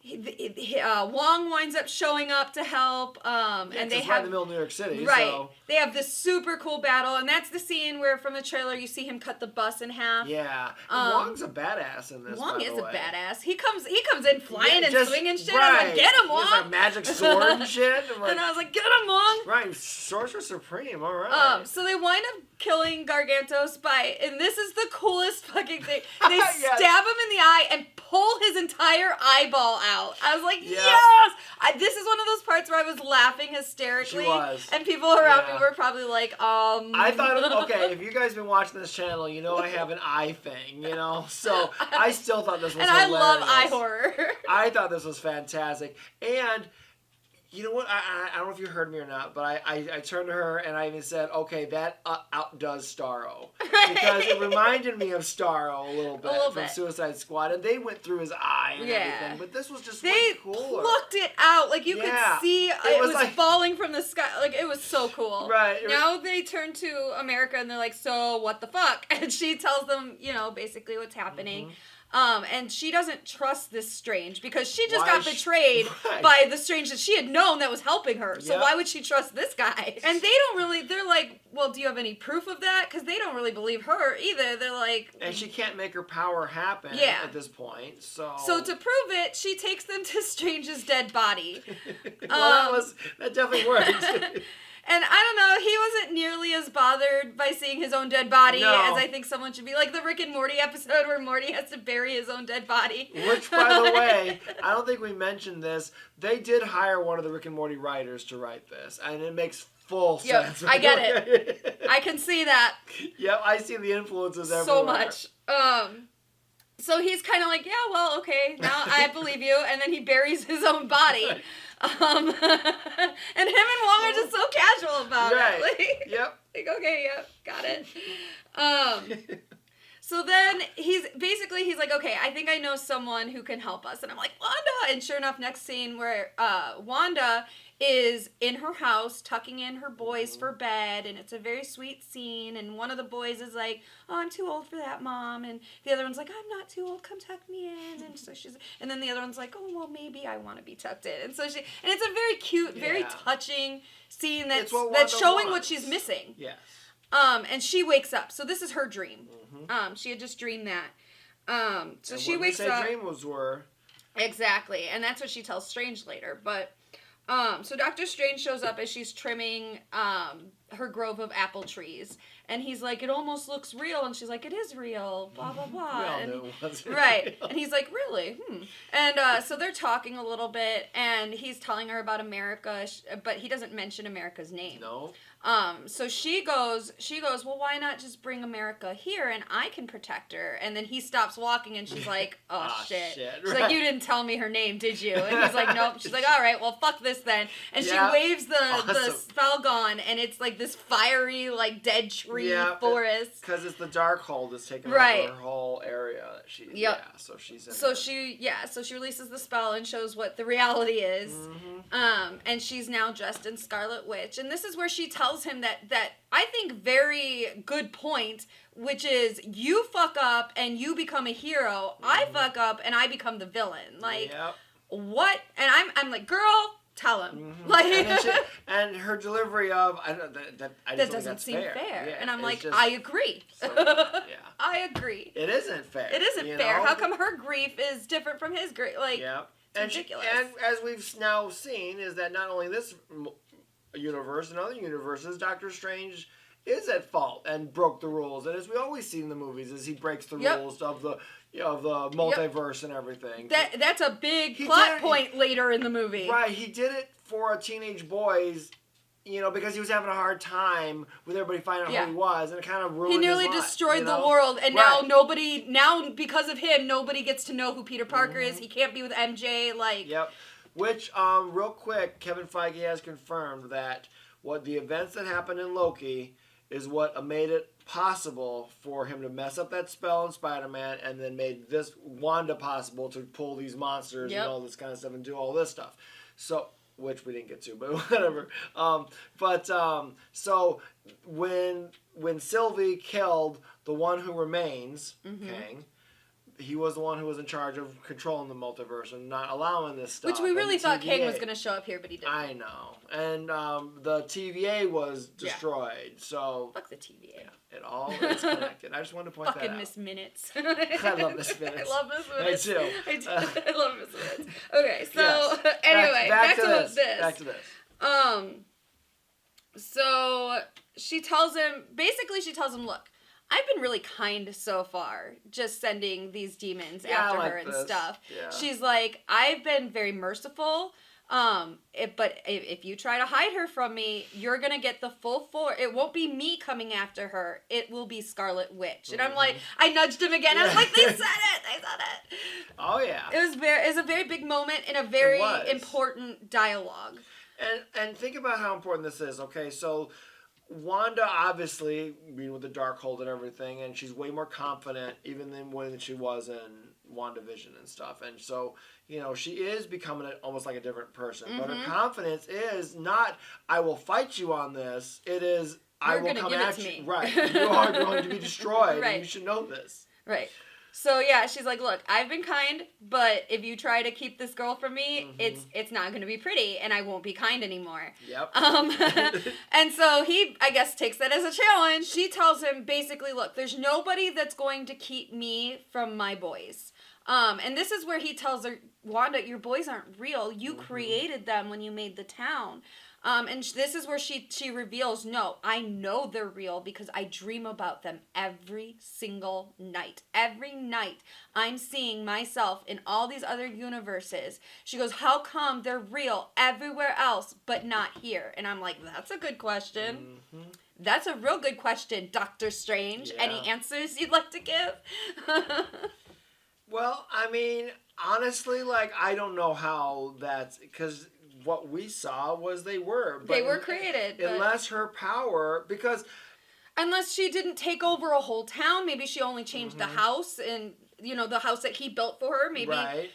Wong winds up showing up to help, and they have right in the middle of New York City. Right, so. they have this super cool battle, and that's the scene where from the trailer you see him cut the bus in half. Yeah, Wong's a badass in this. Wong by is the a way. badass. He comes in flying and swinging shit. Right. I'm like, get him, Wong! He has like magic sword and shit. And I was like, get him, Wong! Right, Sorcerer Supreme. All right. So they wind up killing Gargantos and this is the coolest fucking thing. They Yes. stab him in the eye and pull his entire eyeball out. I was like, Yep. yes! This is one of those parts where I was laughing hysterically. She was. And people around me were probably like, I thought, okay, if you guys have been watching this channel, you know I have an eye thing, you know? So I still thought this was and hilarious. I love eye horror. I thought this was fantastic. And... you know what? I don't know if you heard me or not, but I turned to her and I even said, okay, that outdoes Starro. Right. Because it reminded me of Starro a little bit from bit. Suicide Squad. And they went through his eye and everything. But this was just way They cooler. plucked it out. Like, you could see it was like, falling from the sky. Like, it was so cool. Right. Now they turn to America and they're like, so what the fuck? And she tells them, you know, basically what's happening. And she doesn't trust this Strange because she just got betrayed by the Strange that she had known that was helping her. So why would she trust this guy? And they don't really, they're like, well, do you have any proof of that? Because they don't really believe her either. They're like... and she can't make her power happen at this point, so... So to prove it, she takes them to Strange's dead body. Well, that definitely worked. And I don't know, he wasn't nearly as bothered by seeing his own dead body as I think someone should be. Like the Rick and Morty episode where Morty has to bury his own dead body. Which, by the way, I don't think we mentioned this. They did hire one of the Rick and Morty writers to write this, and it makes full sense. I get it. I can see that. Yep, I see the influences everywhere. So much. So he's kind of like, yeah, well, okay, now I believe you. And then he buries his own body. And him and Wong are just so casual about it. Like, yep. Like, okay, yep, got it. So then he's like, okay, I think I know someone who can help us. And I'm like, Wanda! And sure enough, next scene where Wanda is in her house tucking in her boys for bed, and it's a very sweet scene, and one of the boys is like, oh, I'm too old for that, Mom, and the other one's like, I'm not too old, come tuck me in, and then the other one's like, oh, well, maybe I want to be tucked in, and it's a very cute, very touching scene that's showing what she's missing. Yes. And she wakes up, so this is her dream. She had just dreamed that. So she wakes up. Dreams were. Exactly, and that's what she tells Strange later, but... so Dr. Strange shows up as she's trimming her grove of apple trees, and he's like, it almost looks real, and she's like, it is real, blah, blah, blah. We all knew it wasn't right, real. and he's like, really? And so they're talking a little bit, and he's telling her about America, but he doesn't mention America's name. No. So she goes, well, why not just bring America here and I can protect her? And then he stops walking and she's like, oh, shit. She's like, you didn't tell me her name, did you? And he's like, nope. She's like, all right, well, fuck this then. And she waves the spell gone, and it's like this fiery, like, dead tree forest. Because it's the Darkhold that's taking over her whole area. So she's in so she releases the spell and shows what the reality is. And she's now dressed in Scarlet Witch. And this is where she tells him that I think very good point, which is you fuck up and you become a hero. I fuck up and I become the villain. Like, what? And I'm like, girl, tell him. Like, and her delivery of that doesn't seem fair. Yeah, and I'm like, I agree. I agree. It isn't fair. It isn't fair. How come her grief is different from his grief? Like, it's ridiculous. And as we've now seen, is that not only this universe and other universes, Doctor Strange is at fault and broke the rules. And as we always see in the movies, is he breaks the rules of the multiverse and everything. That's a big plot point later in the movie. Right, he did it for teenage boys, because he was having a hard time with everybody finding out who he was, and it kind of ruined his life. He nearly destroyed the world, and now because of him, nobody gets to know who Peter Parker is. He can't be with MJ, like... Yep. Which, real quick, Kevin Feige has confirmed that what the events that happened in Loki is what made it possible for him to mess up that spell in Spider-Man, and then made this Wanda possible to pull these monsters and all this kind of stuff and do all this stuff. So, which we didn't get to, but whatever. So when Sylvie killed the one who remains, Kang, he was the one who was in charge of controlling the multiverse and not allowing this stuff. Which we really thought Kang was going to show up here, but he didn't. I know. And the TVA was destroyed, so... Fuck the TVA. Yeah, it all is connected. I just wanted to point that out. Fucking Miss Minutes. I love Miss Minutes. I love Miss Minutes. I do. I love Miss Minutes. Okay, so anyway, back to this. Back to this. So she tells him, look, I've been really kind so far, just sending these demons after her and stuff. Yeah. She's like, I've been very merciful, but if you try to hide her from me, you're going to get the full force. It won't be me coming after her. It will be Scarlet Witch. And I'm like, I nudged him again. I was like, they said it. Oh, yeah. It was a very big moment and a very important dialogue. And think about how important this is. Okay, so Wanda, obviously, being with the Darkhold and everything, and she's way more confident even than when she was in WandaVision and stuff. And so, she is becoming almost like a different person. But her confidence is not, I will fight you on this. It is, I will come at you. Right. You are going to be destroyed. Right. And you should know this. Right. So, yeah, she's like, look, I've been kind, but if you try to keep this girl from me, it's not going to be pretty, and I won't be kind anymore. Yep. And so he, I guess, takes that as a challenge. She tells him, basically, look, there's nobody that's going to keep me from my boys. And this is where he tells her, Wanda, your boys aren't real. You created them when you made the town. And this is where she reveals, no, I know they're real because I dream about them every single night. Every night I'm seeing myself in all these other universes. She goes, how come they're real everywhere else but not here? And I'm like, that's a good question. That's a real good question, Dr. Strange. Yeah. Any answers you'd like to give? Well, I mean, honestly, I don't know how that's... Because... what we saw was they were created. Unless her power, because... Unless she didn't take over a whole town. Maybe she only changed the house and, the house that he built for her. Maybe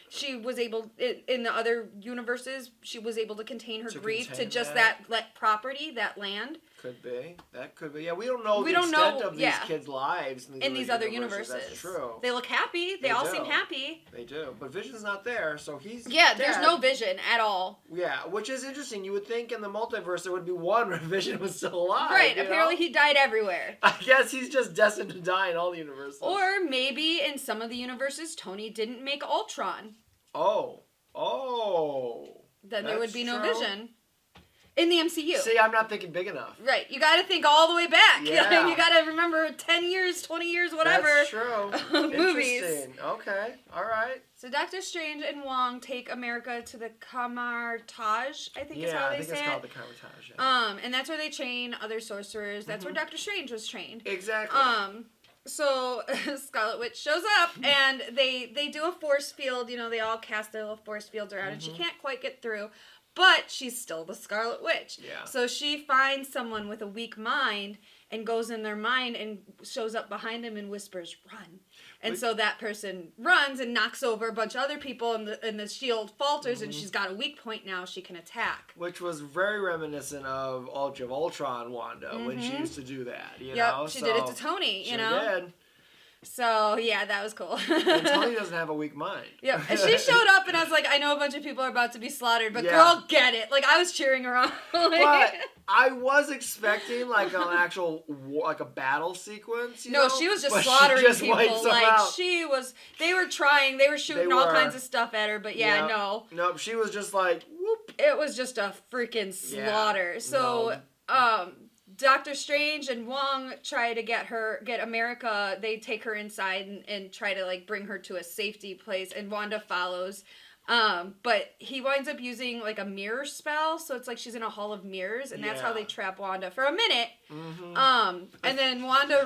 she was able, in the other universes, she was able to contain her grief to just that property, that land. Could be. That could be. Yeah, we don't know the extent of these kids' lives in these other universes. That's true. They look happy. They all seem happy. They do. But Vision's not there, so he's dead. There's no Vision at all. Yeah, which is interesting. You would think in the multiverse there would be one where Vision was still alive. Right. Apparently he died everywhere. I guess he's just destined to die in all the universes. Or maybe in some of the universes, Tony didn't make Ultron. Oh. Then there would be no Vision. In the MCU. See, I'm not thinking big enough. Right. You got to think all the way back. Yeah. You got to remember 10 years, 20 years, whatever. That's true. Movies. Interesting. Okay. All right. So Doctor Strange and Wong take America to the Camartage, I think is how they say it. Yeah, I think it's called the Camartage. Yeah. And that's where they train other sorcerers. That's where Doctor Strange was trained. Exactly. So Scarlet Witch shows up and they do a force field. They all cast their little force fields around and she can't quite get through. But she's still the Scarlet Witch. Yeah. So she finds someone with a weak mind and goes in their mind and shows up behind them and whispers, run. And so that person runs and knocks over a bunch of other people and the shield falters and she's got a weak point now she can attack. Which was very reminiscent of Age of Ultron Wanda when she used to do that. She did it to Tony, She did. So, yeah, that was cool. And Tony doesn't have a weak mind. Yeah, and she showed up, and I was like, I know a bunch of people are about to be slaughtered, but girl, get it. I was cheering her on. But I was expecting, an actual, a battle sequence, No, she was just slaughtering people. They were trying, they were shooting all kinds of stuff at her, but no. Nope, she was just whoop. It was just a freaking slaughter. Yeah, so, Doctor Strange and Wong try to get America, they take her inside and try to bring her to a safety place and Wanda follows. But he winds up using a mirror spell, so it's she's in a hall of mirrors and that's how they trap Wanda for a minute. And then Wanda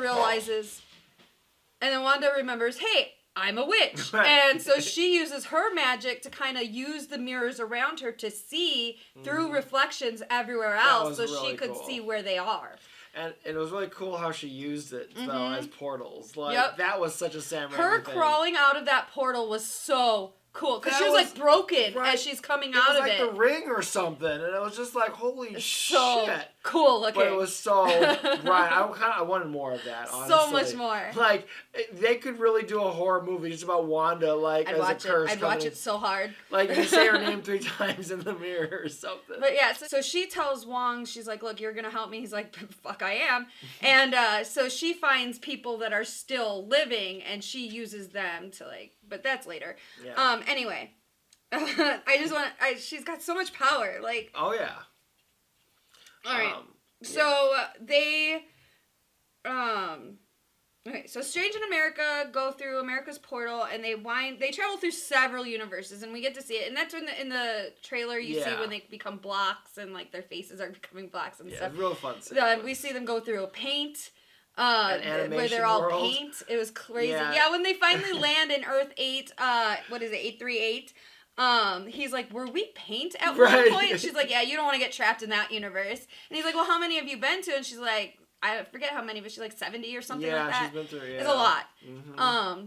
remembers, hey, I'm a witch. And so she uses her magic to kind of use the mirrors around her to see through reflections everywhere else so she could see where they are. And it was really cool how she used it, though, as portals. Like, that was such a Sam Raimi Her thing. crawling out of that portal was so cool. Because she was, like, broken as she's coming out of it. It was like The Ring or something. And it was just like, holy shit. Cool looking. But it was so, I wanted more of that, honestly. So much more. Like, they could really do a horror movie just about Wanda, like, as a curse. I'd watch it so hard. Like, you say her name 3 times in the mirror or something. But yeah, so she tells Wong, she's like, look, you're going to help me. He's like, fuck, I am. And so she finds people that are still living, and she uses them to, like, but that's later. Yeah. Anyway, she's got so much power. Like. Oh, yeah. All right. So they, okay. So Strange in America go through America's portal, and they travel through several universes, and we get to see it. And that's when in the trailer you see when they become blocks, and like their faces are becoming blocks and stuff. Yeah, real fun. We see them go through paint. Where they're all paint. It was crazy. Yeah, when they finally land in Earth 8, 838. He's like, were we paint at one point? And she's like, yeah, you don't want to get trapped in that universe. And he's like, well, how many have you been to? And she's like, I forget how many, but she's like 70 or something like that. Yeah, she's been through, It's a lot. Mm-hmm.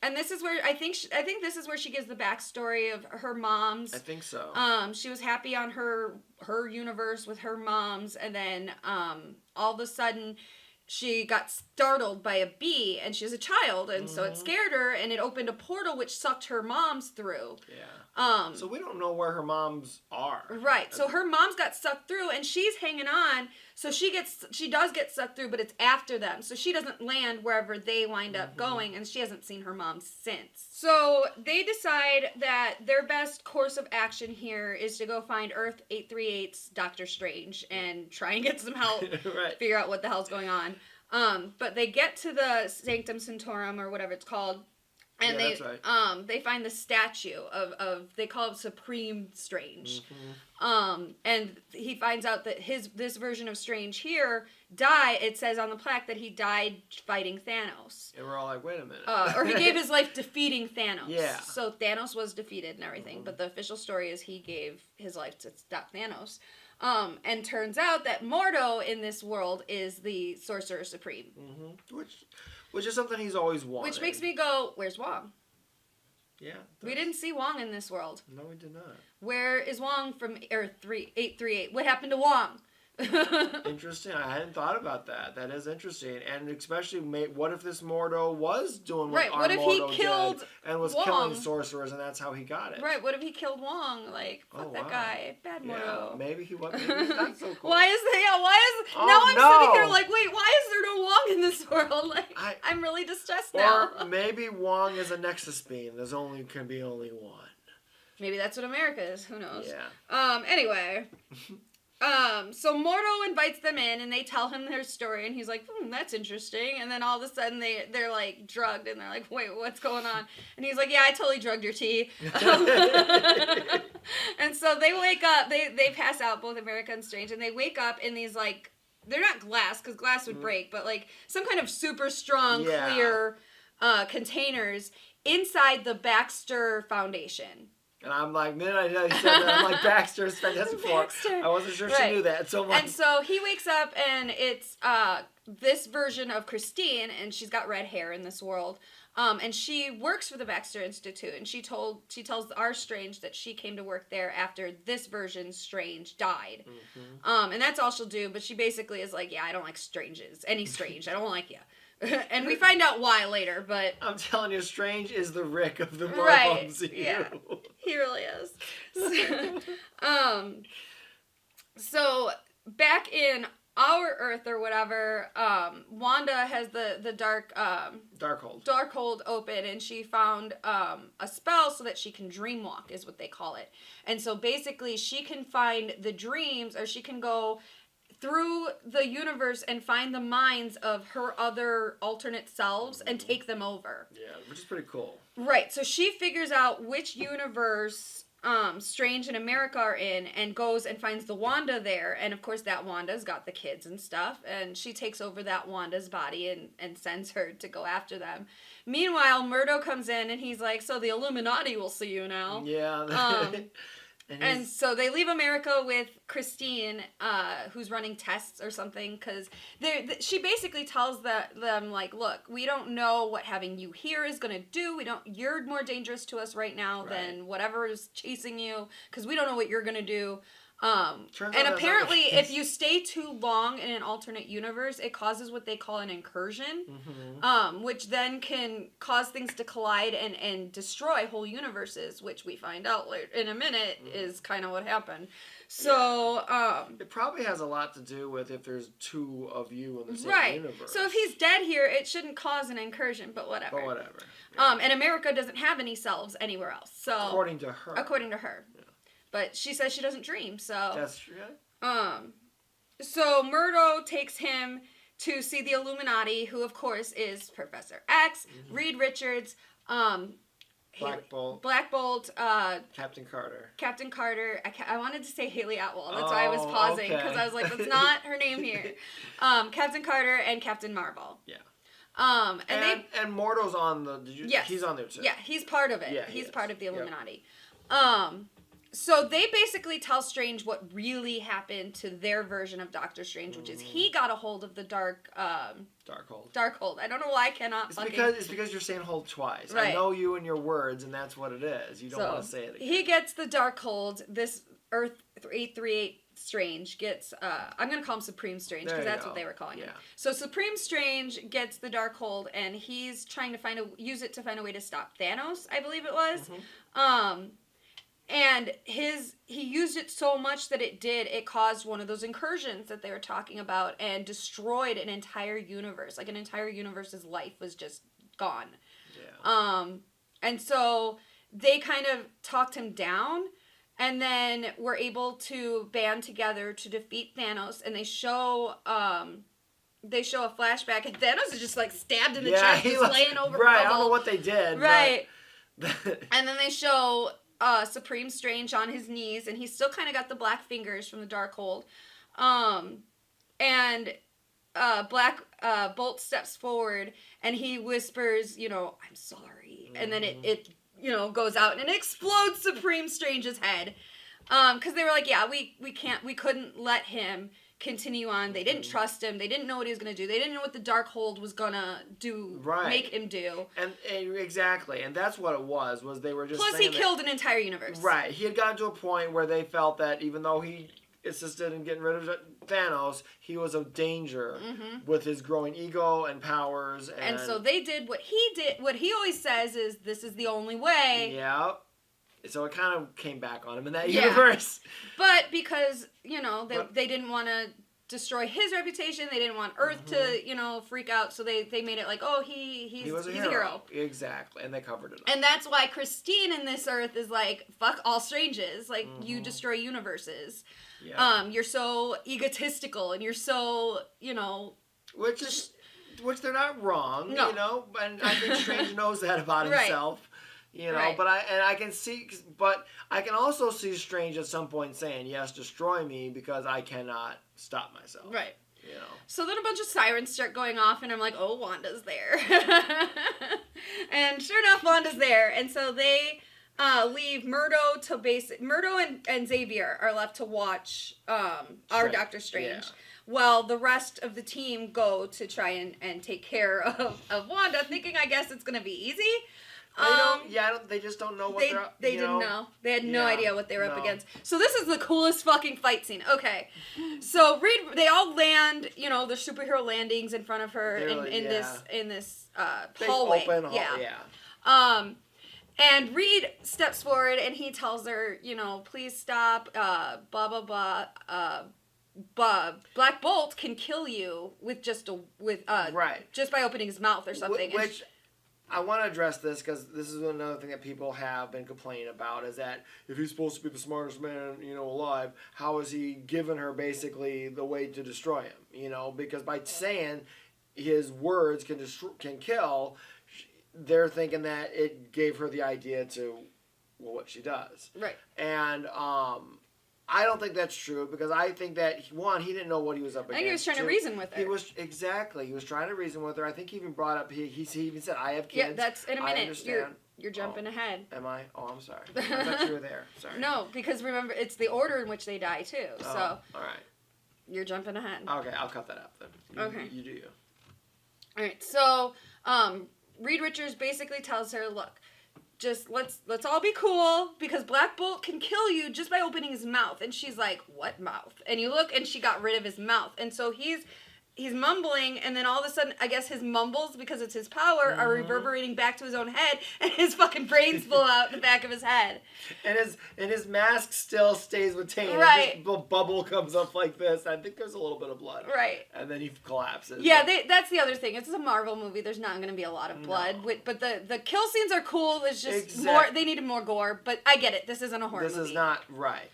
And this is where I think this is where she gives the backstory of her mom's. I think so. She was happy on her universe with her mom's, and then all of a sudden she got startled by a bee, and she was a child, and so it scared her, and it opened a portal which sucked her mom's through. Yeah. So we don't know where her moms are. Right. So her mom's got sucked through, and she's hanging on. So she does get sucked through, but it's after them. So she doesn't land wherever they wind up going, and she hasn't seen her mom since. So they decide that their best course of action here is to go find Earth 838's Doctor Strange and try and get some help, figure out what the hell's going on. But they get to the Sanctum Sanctorum, or whatever it's called, and they find the statue of they call it Supreme Strange. And he finds out that this version of Strange here it says on the plaque that he died fighting Thanos. And we're all like, wait a minute. Or he gave his life defeating Thanos. Yeah. So Thanos was defeated and everything, but the official story is he gave his life to stop Thanos. And turns out that Mordo in this world is the Sorcerer Supreme. Which is something he's always wanted. Which makes me go, where's Wong? Yeah. We didn't see Wong in this world. No, we did not. Where is Wong from Earth 838? What happened to Wong? Interesting. I hadn't thought about that. That is interesting. And especially, what if this Mordo was doing what our Mordo did and was killing sorcerers, and that's how he got it? Right. What if he killed Wong? Like, fuck that guy. Bad Mordo. Yeah, maybe he was. Maybe that's so cool. Now I'm sitting here like, wait, why is there no Wong in this world? Like, I'm really distressed now. Or maybe Wong is a Nexus being. Can be only one. Maybe that's what America is. Who knows? Yeah. Anyway. So Mordo invites them in, and they tell him their story, and he's like, that's interesting. And then all of a sudden they're like drugged, and they're like, wait, what's going on? And he's like, yeah, I totally drugged your tea. And so they wake up, they pass out, both America and Strange, and they wake up in these like, they're not glass, because glass would break, but like some kind of super strong, clear containers inside the Baxter Foundation. And I'm like, man, I said that. I'm like, Baxter's Fantastic Four. I wasn't sure she knew that. So and so he wakes up, and it's this version of Christine, and she's got red hair in this world. And she works for the Baxter Institute, and she tells our Strange that she came to work there after this version Strange died. And that's all she'll do. But she basically is like, yeah, I don't like Stranges. Any Strange, I don't like you. And we find out why later, but... I'm telling you, Strange is the Rick of the Marvel MCU. Yeah, he really is. So, back in our Earth or whatever, Wanda has the Darkhold open, and she found a spell so that she can dreamwalk, is what they call it. And so basically, she can find the dreams, or she can go through the universe and find the minds of her other alternate selves and take them over. Yeah, which is pretty cool. Right, so she figures out which universe Strange and America are in, and goes and finds the Wanda there, and of course that Wanda's got the kids and stuff, and she takes over that Wanda's body and sends her to go after them. Meanwhile, Murdo comes in, and he's like, so the Illuminati will see you now. Yeah. And so they leave America with Christine, who's running tests or something, because she basically tells them, like, look, we don't know what having you here is going to do. You're more dangerous to us right now than whatever is chasing you, because we don't know what you're going to do. And apparently, if you stay too long in an alternate universe, it causes what they call an incursion, which then can cause things to collide and destroy whole universes, which we find out in a minute is kind of what happened. So, it probably has a lot to do with if there's two of you in the same universe. So if he's dead here, it shouldn't cause an incursion, but whatever. Yeah. And America doesn't have any selves anywhere else. So According to her. Yeah. But she says she doesn't dream, so... That's true. So Murdo takes him to see the Illuminati, who, of course, is Professor X, Reed Richards, Black Bolt, Captain Carter. I wanted to say Haley Atwell. That's why I was pausing, because I was like, that's not her name here. Captain Carter and Captain Marvel. Yeah. And Mordo's on the... He's on there, too. Yeah, he's part of it. Yeah, he's part of the Illuminati. Yep. So they basically tell Strange what really happened to their version of Doctor Strange, which is he got a hold of the Darkhold. I don't know why I cannot It's because you're saying hold twice. Right. I know you and your words, and that's what it is. You don't want to say it again. He gets the Darkhold. This Earth 838 Strange gets... I'm going to call him Supreme Strange, because that's what they were calling him. So Supreme Strange gets the Darkhold, and he's trying to use it to find a way to stop Thanos, I believe it was. And he used it so much that it caused one of those incursions that they were talking about and destroyed an entire universe. Like, an entire universe's life was just gone. Yeah. And so they kind of talked him down, and then were able to band together to defeat Thanos, and they show a flashback, and Thanos is just, like, stabbed in the chest, just laying over Right, I don't know what they did. Right. And then they show... Supreme Strange on his knees, and he's still kind of got the black fingers from the Darkhold. And Black Bolt steps forward, and he whispers, I'm sorry. And then it goes out, and it explodes Supreme Strange's head. Because they were like, we couldn't let him continue on. They didn't trust him. They didn't know what he was going to do. They didn't know what the Darkhold was going to do, make him do. And exactly. And that's what it was they were just Plus, he killed an entire universe. Right. He had gotten to a point where they felt that even though he assisted in getting rid of Thanos, he was a danger with his growing ego and powers. And so they did what he did. What he always says is, this is the only way. Yeah. So it kind of came back on him in that universe. But because, they didn't want to destroy his reputation, they didn't want Earth to, freak out, so they made it like, he's a hero. Exactly, and they covered it up. And that's why Christine in this Earth is like, fuck all stranges. Like, you destroy universes. Yeah. You're so egotistical, and you're so, Which they're not wrong, and I think Strange knows that about himself. But I can also see Strange at some point saying, yes, destroy me, because I cannot stop myself. Right. So then a bunch of sirens start going off, and I'm like, oh, Wanda's there. And sure enough, Wanda's there. And so they leave Murdo and Xavier are left to watch our Doctor Strange. Yeah. Well, the rest of the team go to try and take care of Wanda, thinking, I guess, it's going to be easy. They just don't know what they didn't know. They had no idea what they were up against. So this is the coolest fucking fight scene. Okay. So they all land, the superhero landings in front of her in this hallway. Open hall, and Reed steps forward and he tells her, please stop, blah blah blah. Black Bolt can kill you with just by opening his mouth or something. Which I want to address this, because this is another thing that people have been complaining about, is that if he's supposed to be the smartest man, alive, how is he giving her basically the way to destroy him? Because by saying his words can kill, they're thinking that it gave her the idea to what she does. Right. And I don't think that's true, because I think that, one, he didn't know what he was up against. I think he was trying to reason with her. He was trying to reason with her. I think he even brought up, he even said, I have kids. Yeah, that's, in a minute, You're jumping ahead. Am I? Oh, I'm sorry. I thought you were there. Sorry. No, because remember, it's the order in which they die, too. Oh, So, all right. You're jumping ahead. Okay, I'll cut that out then. Okay. You do you. All right, so Reed Richards basically tells her, look, just let's all be cool because Black Bolt can kill you just by opening his mouth. And she's like, what mouth? And you look, and she got rid of his mouth. And so he's mumbling, and then all of a sudden, I guess his mumbles, because it's his power, are reverberating back to his own head, and his fucking brains blow out the back of his head. And his mask still stays retained. Right. This bubble comes up like this. I think there's a little bit of blood. Right. And then he collapses. Yeah, that's the other thing. It's a Marvel movie. There's not going to be a lot of blood. No. But the kill scenes are cool. It's just more. They needed more gore. But I get it. This isn't a horror movie. This is not right.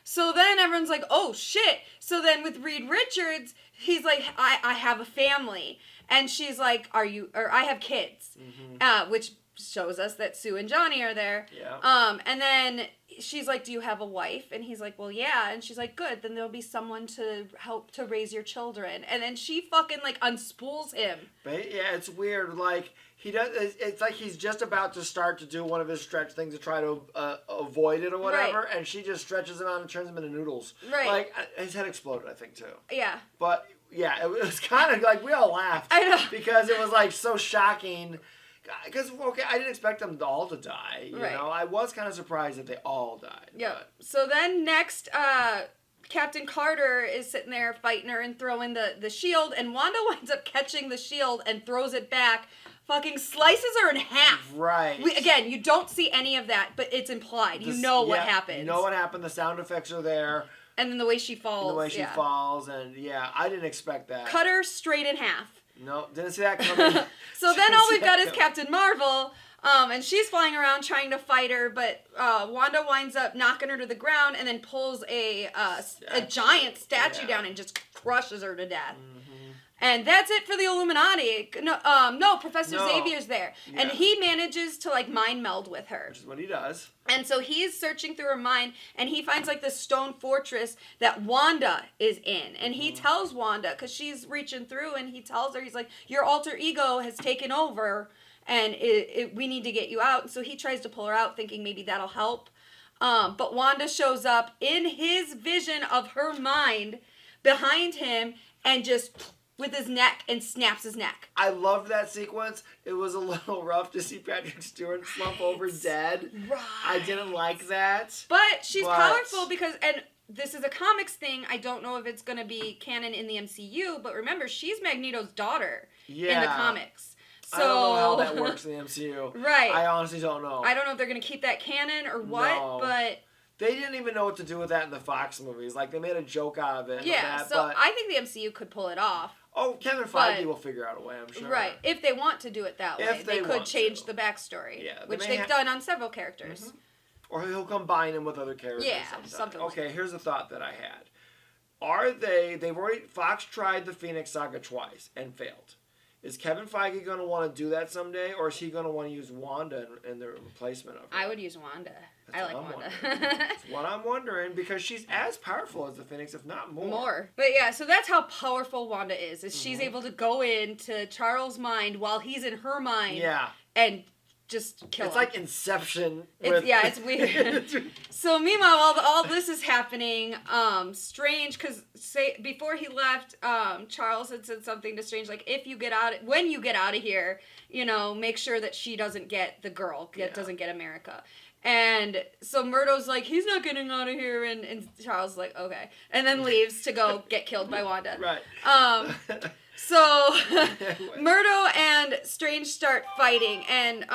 So then everyone's like, oh, shit. So then with Reed Richards, he's like, I have a family. And she's like, I have kids. Which shows us that Sue and Johnny are there. Yeah. And then she's like, do you have a wife? And he's like, well, yeah. And she's like, good. Then there'll be someone to help to raise your children. And then she fucking, like, unspools him. But, yeah, it's weird. Like, he does. It's like he's just about to start to do one of his stretch things to try to avoid it or whatever, Right. and she just stretches him out and turns him into noodles. Right. Like, his head exploded, I think, too. Yeah. But, yeah, it was kind of like, we all laughed. I know. Because it was, like, so shocking. Because, okay, I didn't expect them all to die. You Right. know, I was kind of surprised that they all died. Yeah. But. So then next, Captain Carter is sitting there fighting her and throwing the shield, and Wanda winds up catching the shield and throws it back, fucking slices her in half. Right. Again, you don't see any of that, but it's implied. You know what happens. You know what happened. The sound effects are there. And then the way she falls. The way she falls, and yeah, I didn't expect that. Cut her straight in half. No, didn't see that coming. So then all we've got is Captain Marvel, and she's flying around trying to fight her, but Wanda winds up knocking her to the ground and then pulls a giant statue down and just crushes her to death. And that's it for the Illuminati. No, Professor Xavier's there. Yeah. And he manages to, like, mind meld with her. Which is what he does. And so he's searching through her mind, and he finds, like, this stone fortress that Wanda is in. And he tells Wanda, because she's reaching through, and he tells her, he's like, your alter ego has taken over, and we need to get you out. And so he tries to pull her out, thinking maybe that'll help. But Wanda shows up in his vision of her mind behind him, and just with his neck, and snaps his neck. I loved that sequence. It was a little rough to see Patrick Stewart slump over dead. Right. I didn't like that. But she's powerful because, and this is a comics thing, I don't know if it's going to be canon in the MCU, but remember, she's Magneto's daughter in the comics. So, I don't know how that works in the MCU. Right. I honestly don't know. I don't know if they're going to keep that canon or what, but... They didn't even know what to do with that in the Fox movies. Like, they made a joke out of it. Yeah, so I think the MCU could pull it off. Oh, Kevin Feige will figure out a way, I'm sure. Right, if they want to do it that way. They could change the backstory, which they've done on several characters. Or he'll combine them with other characters. Yeah, something like that. Okay, here's a thought that I had. Fox tried the Phoenix Saga twice and failed. Is Kevin Feige going to want to do that someday, or is he going to want to use Wanda in the replacement of her? I would use Wanda. I like Wanda. That's what I'm wondering, because she's as powerful as the Phoenix, if not more. But yeah, so that's how powerful Wanda is she's able to go into Charles' mind while he's in her mind. Yeah. And just kill him. It's like Inception. It's weird. So meanwhile, while all this is happening, Strange, because before he left, Charles had said something to Strange, like, when you get out of here, make sure that she doesn't get the girl, doesn't get America. And so Murdo's like, he's not getting out of here, and Charles is like, okay. And then leaves to go get killed by Wanda. Right. So Murdo and Strange start fighting, and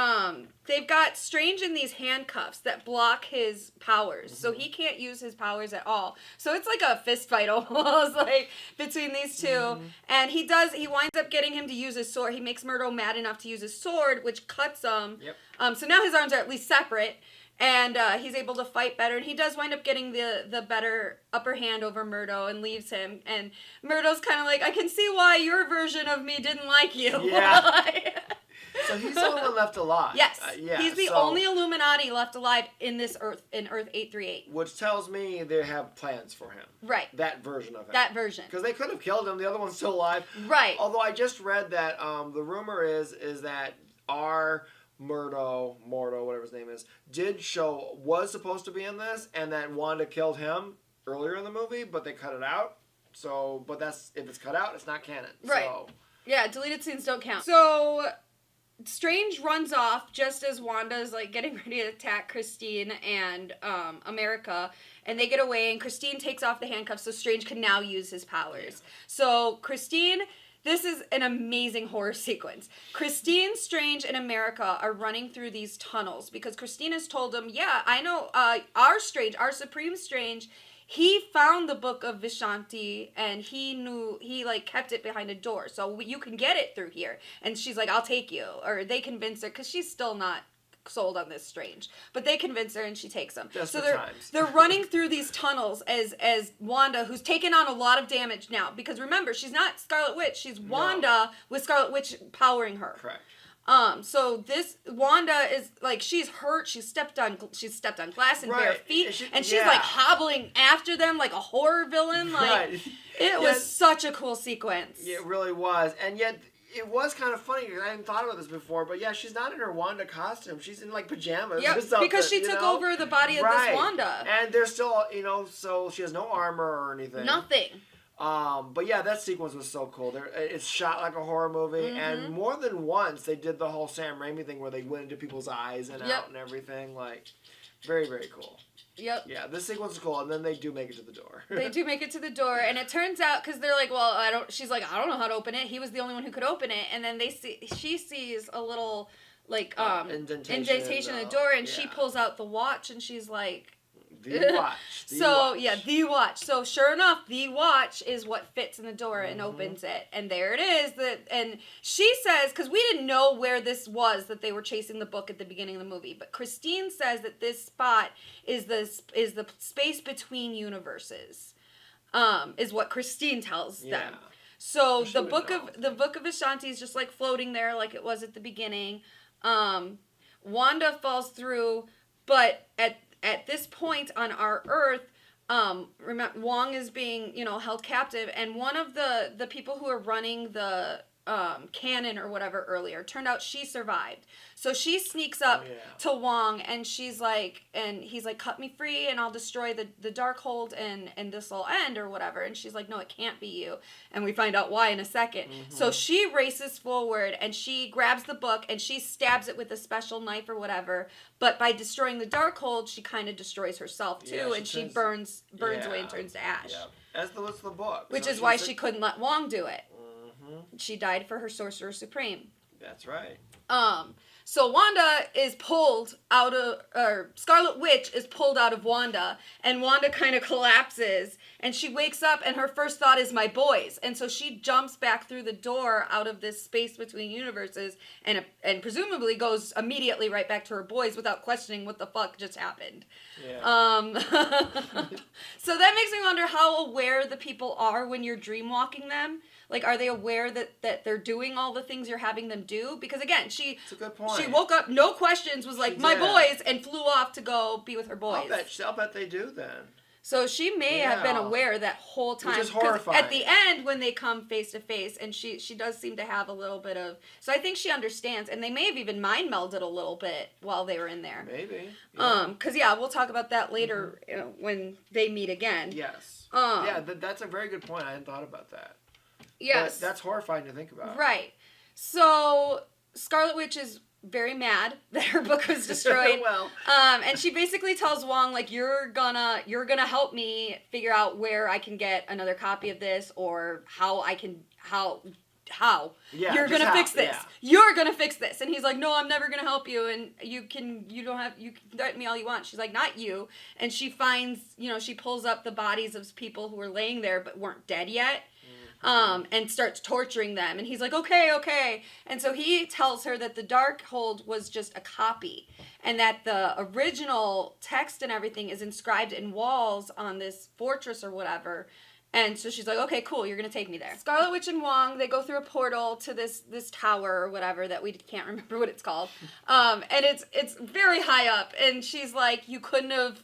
they've got Strange in these handcuffs that block his powers, so he can't use his powers at all. So it's like a fist fight almost, like, between these two. And he winds up getting him to use his sword. He makes Murdo mad enough to use his sword, which cuts him. Yep. So now his arms are at least separate. And he's able to fight better, and he does wind up getting the better upper hand over Murdo and leaves him. And Murdo's kind of like, I can see why your version of me didn't like you. Yeah. So he's the only one left alive. Yes. He's the only Illuminati left alive in this Earth 838. Which tells me they have plans for him. Right. That version of him. That version. Because they could have killed him. The other one's still alive. Right. Although I just read that the rumor is that our Mordo, whatever his name is, was supposed to be in this, and that Wanda killed him earlier in the movie, but they cut it out. So, but if it's cut out, it's not canon. Right. So. Yeah, deleted scenes don't count. So, Strange runs off just as Wanda's like getting ready to attack Christine and America, and they get away, and Christine takes off the handcuffs so Strange can now use his powers. Yeah. So, Christine... This is an amazing horror sequence. Christine, Strange, and America are running through these tunnels because Christine has told them, yeah, I know our Supreme Strange, he found the book of Vishanti and he like kept it behind a door. So you can get it through here. And she's like, I'll take you. Or they convince her because she's still not sold on this Strange, but they convince her and she takes them. Just so they're running through these tunnels as Wanda, who's taken on a lot of damage now, because remember, she's not Scarlet Witch, she's Wanda with Scarlet Witch powering her. Correct. So this Wanda is like, she's hurt, she's stepped on glass and bare feet, and she's like hobbling after them like a horror villain. Like it was such a cool sequence. It really was, and yet. It was kind of funny because I hadn't thought about this before, but yeah, she's not in her Wanda costume. She's in like pajamas or something. Because she took over the body of this Wanda. And they're still, so she has no armor or anything. Nothing. But yeah, that sequence was so cool. It's shot like a horror movie, and more than once they did the whole Sam Raimi thing where they went into people's eyes and out and everything. Like, very, very cool. Yep. Yeah, this sequence is cool, and then they do make it to the door. They do make it to the door, and it turns out, because they're like, well, she's like, I don't know how to open it. He was the only one who could open it, and then she sees a little, like, indentation in the door, and she pulls out the watch, and she's like... The watch. The watch. So sure enough, the watch is what fits in the door and opens it. And there it is. And she says, because we didn't know where this was, that they were chasing the book at the beginning of the movie. But Christine says that this spot is the space between universes. Is what Christine tells them. So the book of Ashanti is just like floating there like it was at the beginning. Wanda falls through, but at this point on our Earth, remember, Wong is being, held captive, and one of the people who are running the cannon or whatever earlier, turned out she survived. So she sneaks up to Wong, and he's like, cut me free and I'll destroy the Darkhold and this will end or whatever. And she's like, no, it can't be you. And we find out why in a second. So she races forward and she grabs the book and she stabs it with a special knife or whatever. But by destroying the Darkhold, she kind of destroys herself too, and she burns away and turns to ash. Yeah. As the book. Which is why she couldn't let Wong do it. She died for her Sorcerer Supreme. That's right. So Wanda is pulled out of, or Scarlet Witch is pulled out of Wanda, and Wanda kind of collapses, and she wakes up, and her first thought is my boys, and so she jumps back through the door out of this space between universes, and presumably goes immediately right back to her boys without questioning what the fuck just happened. Yeah. So that makes me wonder how aware the people are when you're dream walking them. Like, are they aware that they're doing all the things you're having them do? Because, again, she woke up, no questions, was like, my boys, and flew off to go be with her boys. I'll bet they do then. So she may have been aware that whole time. Which is horrifying. At the end, when they come face to face, and she does seem to have a little bit of... So I think she understands, and they may have even mind melded a little bit while they were in there. Maybe. Yeah. Because, we'll talk about that later when they meet again. Yes. That's a very good point. I hadn't thought about that. Yes. But that's horrifying to think about. Right. So Scarlet Witch is very mad that her book was destroyed. Well. And she basically tells Wong, like, you're gonna help me figure out where I can get another copy of this, or how you're gonna fix this. Yeah. You're gonna fix this. And he's like, no, I'm never gonna help you, and you can threaten me all you want. She's like, not you. And she finds, she pulls up the bodies of people who were laying there but weren't dead yet. And starts torturing them. And he's like, okay. And so he tells her that the Darkhold was just a copy, and that the original text and everything is inscribed in walls on this fortress or whatever. And so she's like, okay, cool, you're going to take me there. Scarlet Witch and Wong, they go through a portal to this tower or whatever that we can't remember what it's called. And it's very high up. And she's like, you couldn't have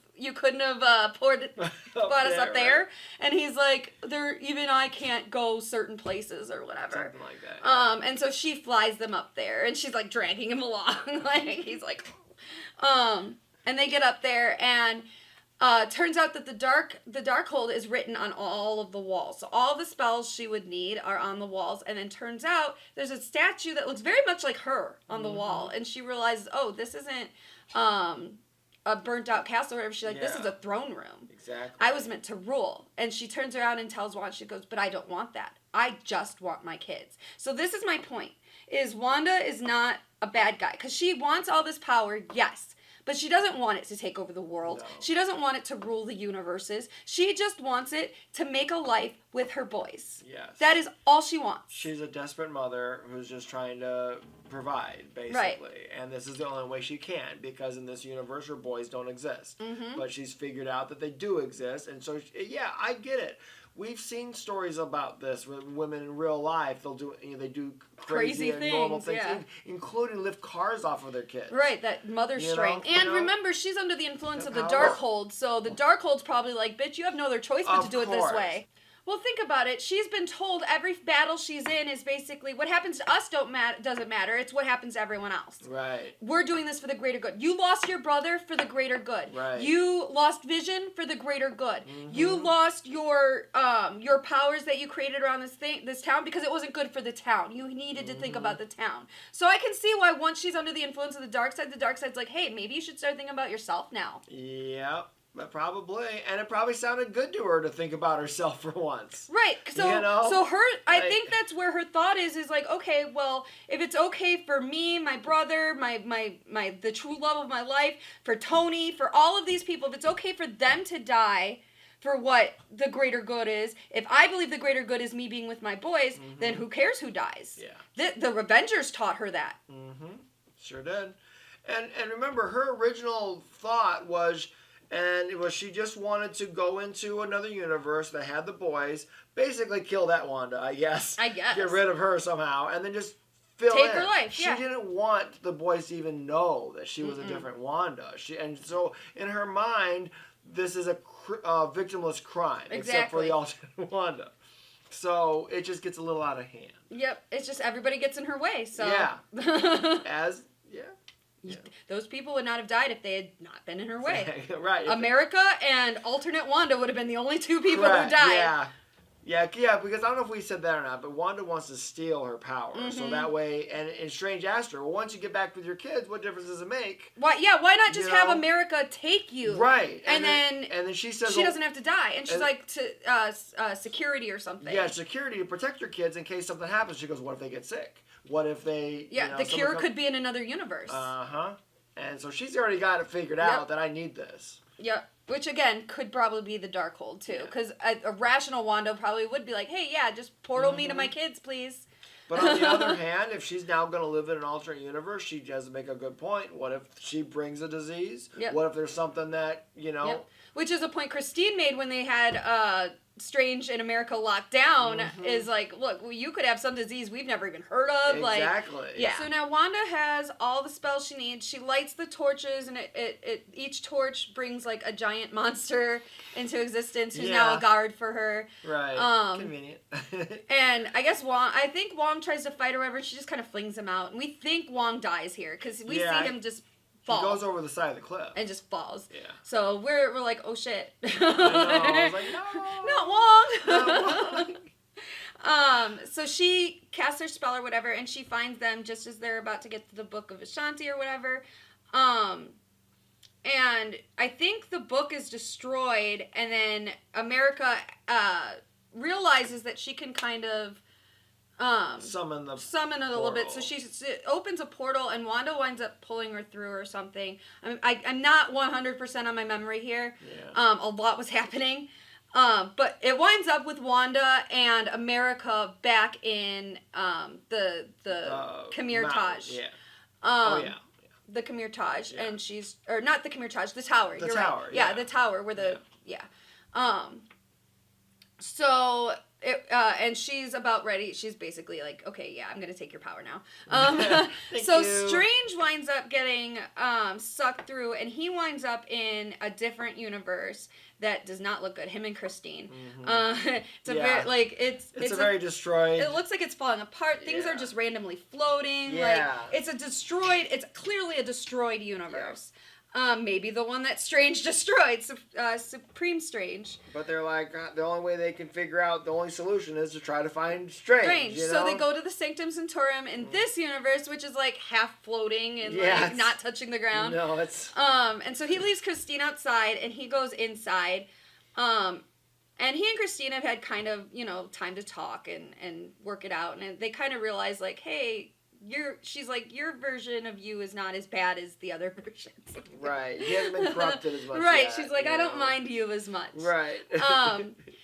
brought us up there. Right? And he's like, even I can't go certain places or whatever. Something like that. Yeah. And so she flies them up there. And she's like dragging him along. Like, he's like, and they get up there and... turns out that the Darkhold is written on all of the walls. So all the spells she would need are on the walls. And then turns out there's a statue that looks very much like her on the wall. And she realizes, oh, this isn't a burnt out castle or whatever. She's like, this is a throne room. Exactly. I was meant to rule. And she turns around and tells Wanda, she goes, but I don't want that. I just want my kids. So this is my point, is Wanda is not a bad guy. Because she wants all this power, yes. But she doesn't want it to take over the world. No. She doesn't want it to rule the universes. She just wants it to make a life with her boys. Yes. That is all she wants. She's a desperate mother who's just trying to provide, basically. Right. And this is the only way she can, because in this universe, her boys don't exist. Mm-hmm. But she's figured out that they do exist. And so, yeah, I get it. We've seen stories about this with women in real life. They'll do, they do crazy and normal things, including lift cars off of their kids. Right, that mother strength. And remember, she's under the influence of the Darkhold, so the Darkhold's probably like, bitch, you have no other choice but to do it this way. Well, think about it. She's been told every battle she's in is basically what happens to us doesn't matter. It's what happens to everyone else. Right. We're doing this for the greater good. You lost your brother for the greater good. Right. You lost vision for the greater good. Mm-hmm. You lost your powers that you created around this town because it wasn't good for the town. You needed to think about the town. So I can see why once she's under the influence of the dark side's like, hey, maybe you should start thinking about yourself now. Yep. Probably, and it probably sounded good to her to think about herself for once. Right. So, so I think that's where her thought is like, okay, well, if it's okay for me, my brother, my the true love of my life, for Tony, for all of these people, if it's okay for them to die for what the greater good is, if I believe the greater good is me being with my boys, then who cares who dies? Yeah. The Revengers taught her that. Mm-hmm. Sure did. And remember, her original thought was... And it was she just wanted to go into another universe that had the boys, basically kill that Wanda, I guess. Get rid of her somehow, and then just take her life. She didn't want the boys to even know that she was a different Wanda. And so in her mind, this is a victimless crime, except for the alternate Wanda. So it just gets a little out of hand. Yep, it's just everybody gets in her way. So Yeah. Those people would not have died if they had not been in her way. Right. America and alternate Wanda would have been the only two people who died. Yeah, because I don't know if we said that or not, but Wanda wants to steal her power. Mm-hmm. So that way, and Strange asked her, well, once you get back with your kids, what difference does it make? Why not just have America take you? Right. And then she says... She doesn't have to die. And she's like, to security or something. Yeah, security to protect your kids in case something happens. She goes, what if they get sick? What if they... Yeah, the cure could be in another universe. Uh-huh. And so she's already got it figured out that I need this. Yep. Which, again, could probably be the Darkhold, too. Because a rational Wanda probably would be like, hey, just portal me to my kids, please. But on the other hand, if she's now going to live in an alternate universe, she does make a good point. What if she brings a disease? Yep. What if there's something that, Yep. Which is a point Christine made when they had... Strange in America locked down is like, look, you could have some disease we've never even heard of. Exactly. So now Wanda has all the spells she needs. She lights the torches, and each torch brings like a giant monster into existence who's now a guard for her. Right. Convenient. And I guess I think Wong tries to fight or whatever. She just kind of flings him out, and we think Wong dies here because we see him just. He goes over the side of the cliff. And just falls. Yeah. So we're like, oh shit. I was like, no. Not Wong. So she casts her spell or whatever, and she finds them just as they're about to get to the Book of Ashanti or whatever. And I think the book is destroyed, and then America realizes that she can kind of summon it a little bit. So she opens a portal, and Wanda winds up pulling her through or something. I'm not 100% on my memory here. Yeah. A lot was happening. But it winds up with Wanda and America back in the Khmer Taj. Yeah. The Khmer Taj, and she's not the Khmer Taj, the tower. The You're tower. Right. Yeah, the tower where So, and she's about ready. She's basically like, okay, yeah, I'm going to take your power now. So you. Strange winds up getting sucked through, and he winds up in a different universe that does not look good. Him and Christine. It's a very, like, it's a very destroyed. It looks like it's falling apart. Things are just randomly floating. Yeah. Like, it's clearly a destroyed universe. Maybe the one that Strange destroyed, Supreme Strange. But they're like, the only way they can figure out, the only solution is to try to find Strange. You know? So they go to the Sanctum Sanctorum in this universe, which is like half floating and like not touching the ground. No, it's. And so he leaves Christine outside and he goes inside. And he and Christine have had kind of, time to talk and work it out. And they kind of realize, like, hey, she's like, your version of you is not as bad as the other versions. Right. He hasn't been corrupted as much. Right. Yet, She's like, I don't mind you as much. Right.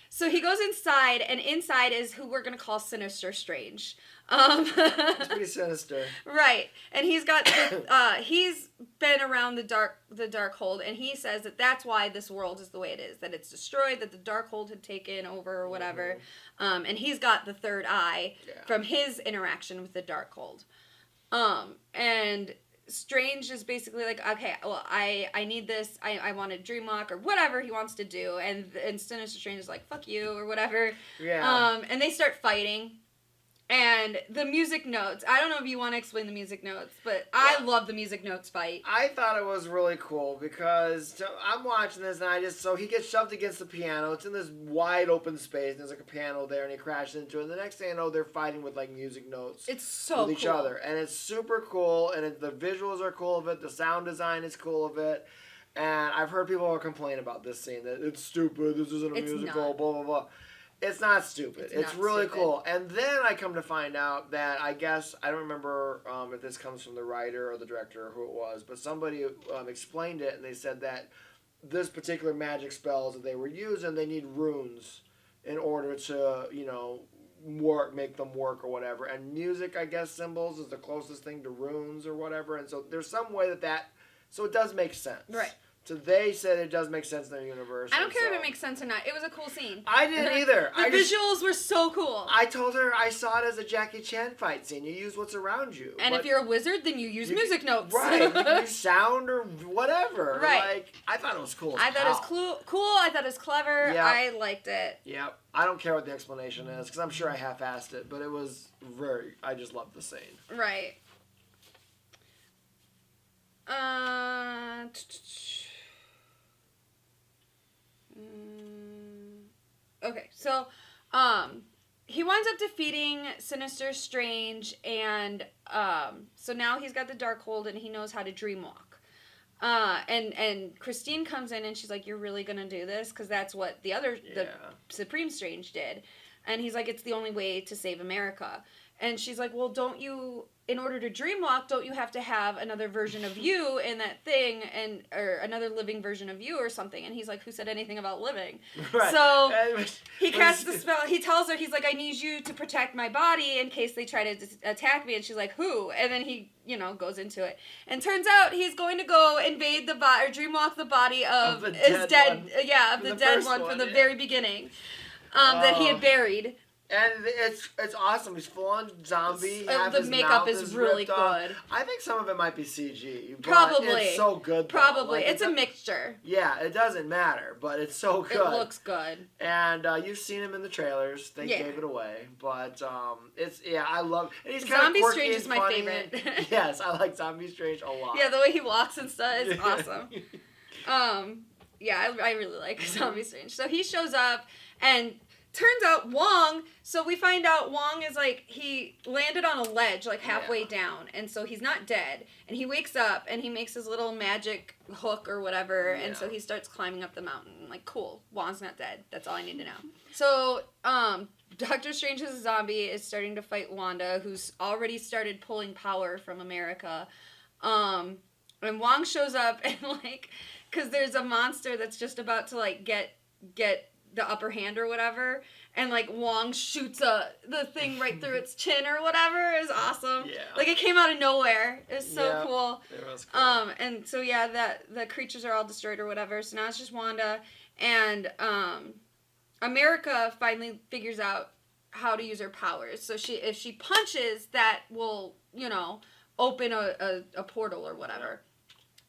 So he goes inside, and inside is who we're going to call Sinister Strange. It's pretty sinister. Right. And he's got, he's been around the Darkhold, and he says that that's why this world is the way it is, that it's destroyed, that the Darkhold had taken over or whatever. And he's got the third eye from his interaction with the Darkhold. And Strange is basically like, okay, well, I need this, I want to dreamwalk, or whatever he wants to do, and Sinister Strange is like, fuck you, or whatever. Yeah. And they start fighting. And the music notes, I don't know if you want to explain the music notes, but I love the music notes fight. I thought it was really cool because I'm watching this and so he gets shoved against the piano. It's in this wide open space and there's like a piano there and he crashes into it. And the next thing I know, they're fighting with like music notes. It's so with each other. And it's super cool and the visuals are cool of it. The sound design is cool of it. And I've heard people complain about this scene that it's stupid, this isn't a musical, blah, blah, blah. It's not stupid. It's really cool. And then I come to find out that I guess, I don't remember if this comes from the writer or the director or who it was, but somebody explained it and they said that this particular magic spells that they were using, they need runes in order to, make them work or whatever. And music, I guess, symbols is the closest thing to runes or whatever. And so there's some way so it does make sense. Right. So they said it does make sense in their universe. I don't care if it makes sense or not. It was a cool scene. I didn't either. The visuals were so cool. I told her I saw it as a Jackie Chan fight scene. You use what's around you. And if you're a wizard, then you use music notes. Right. You can use sound or whatever. Right. Like, I thought it was cool. I thought it was cool. I thought it was clever. Yep. I liked it. Yep. I don't care what the explanation is because I'm sure I half-assed it, but it was I just loved the scene. Right. Okay, so he winds up defeating Sinister Strange, and so now he's got the Darkhold and he knows how to dreamwalk. And Christine comes in and she's like, "You're really gonna do this?" Because that's what the Supreme Strange did, and he's like, "It's the only way to save America." And she's like, "Well, in order to dreamwalk, don't you have to have another version of you in that thing, or another living version of you or something?" And he's like, "Who said anything about living?" Right. So he casts the spell. He tells her, he's like, "I need you to protect my body in case they try to attack me." And she's like, "Who?" And then he, goes into it. And turns out he's going to go invade the body, or dreamwalk the body of the dead one from the very beginning, that he had buried. And it's awesome. He's full on zombie. The makeup is really good. I think some of it might be CG. Probably. It's so good. Probably. It's a mixture. Yeah, it doesn't matter, but it's so good. It looks good. And you've seen him in the trailers. They gave it away, but I love. And he's kind Zombie of quirky Strange is my funny. favorite. Yes, I like Zombie Strange a lot. Yeah, the way he walks and stuff is awesome. I really like Zombie Strange. So he shows up and. Turns out so we find out Wong is like, he landed on a ledge like halfway down, and so he's not dead, and he wakes up and he makes his little magic hook or whatever, and so he starts climbing up the mountain. Like, cool, Wong's not dead. That's all I need to know. So Doctor Strange's zombie is starting to fight Wanda, who's already started pulling power from America, and Wong shows up and because there's a monster that's just about to get the upper hand or whatever, and Wong shoots the thing right through its chin or whatever. Is awesome. Yeah. It came out of nowhere. It was so cool. It was cool. And so the creatures are all destroyed or whatever. So now it's just Wanda, and America finally figures out how to use her powers. So if she punches, that will, open a portal or whatever.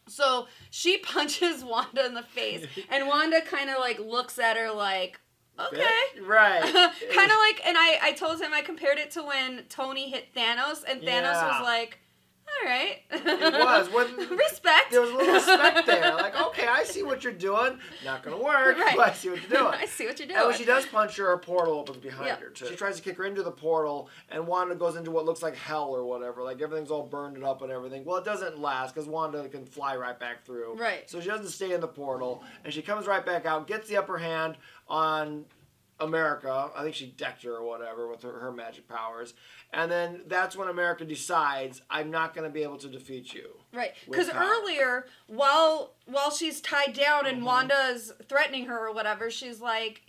So she punches Wanda in the face, and Wanda kind of like looks at her like, okay. Right. Kind of like, and I told him I compared it to when Tony hit Thanos, and Thanos was like, all right. It was. Respect. There was a little respect there. Like, okay, I see what you're doing. Not going to work, right. but I see what you're doing. I see what you're doing. And when she does punch her, a portal opens behind her, too. She tries to kick her into the portal, and Wanda goes into what looks like hell or whatever. Like, everything's all burned up and everything. Well, it doesn't last, because Wanda can fly right back through. Right. So she doesn't stay in the portal, and she comes right back out, gets the upper hand on America. I think she decked her or whatever with her magic powers. And then that's when America decides, I'm not going to be able to defeat you. Right. Because earlier, while she's tied down and Wanda's threatening her or whatever, she's like,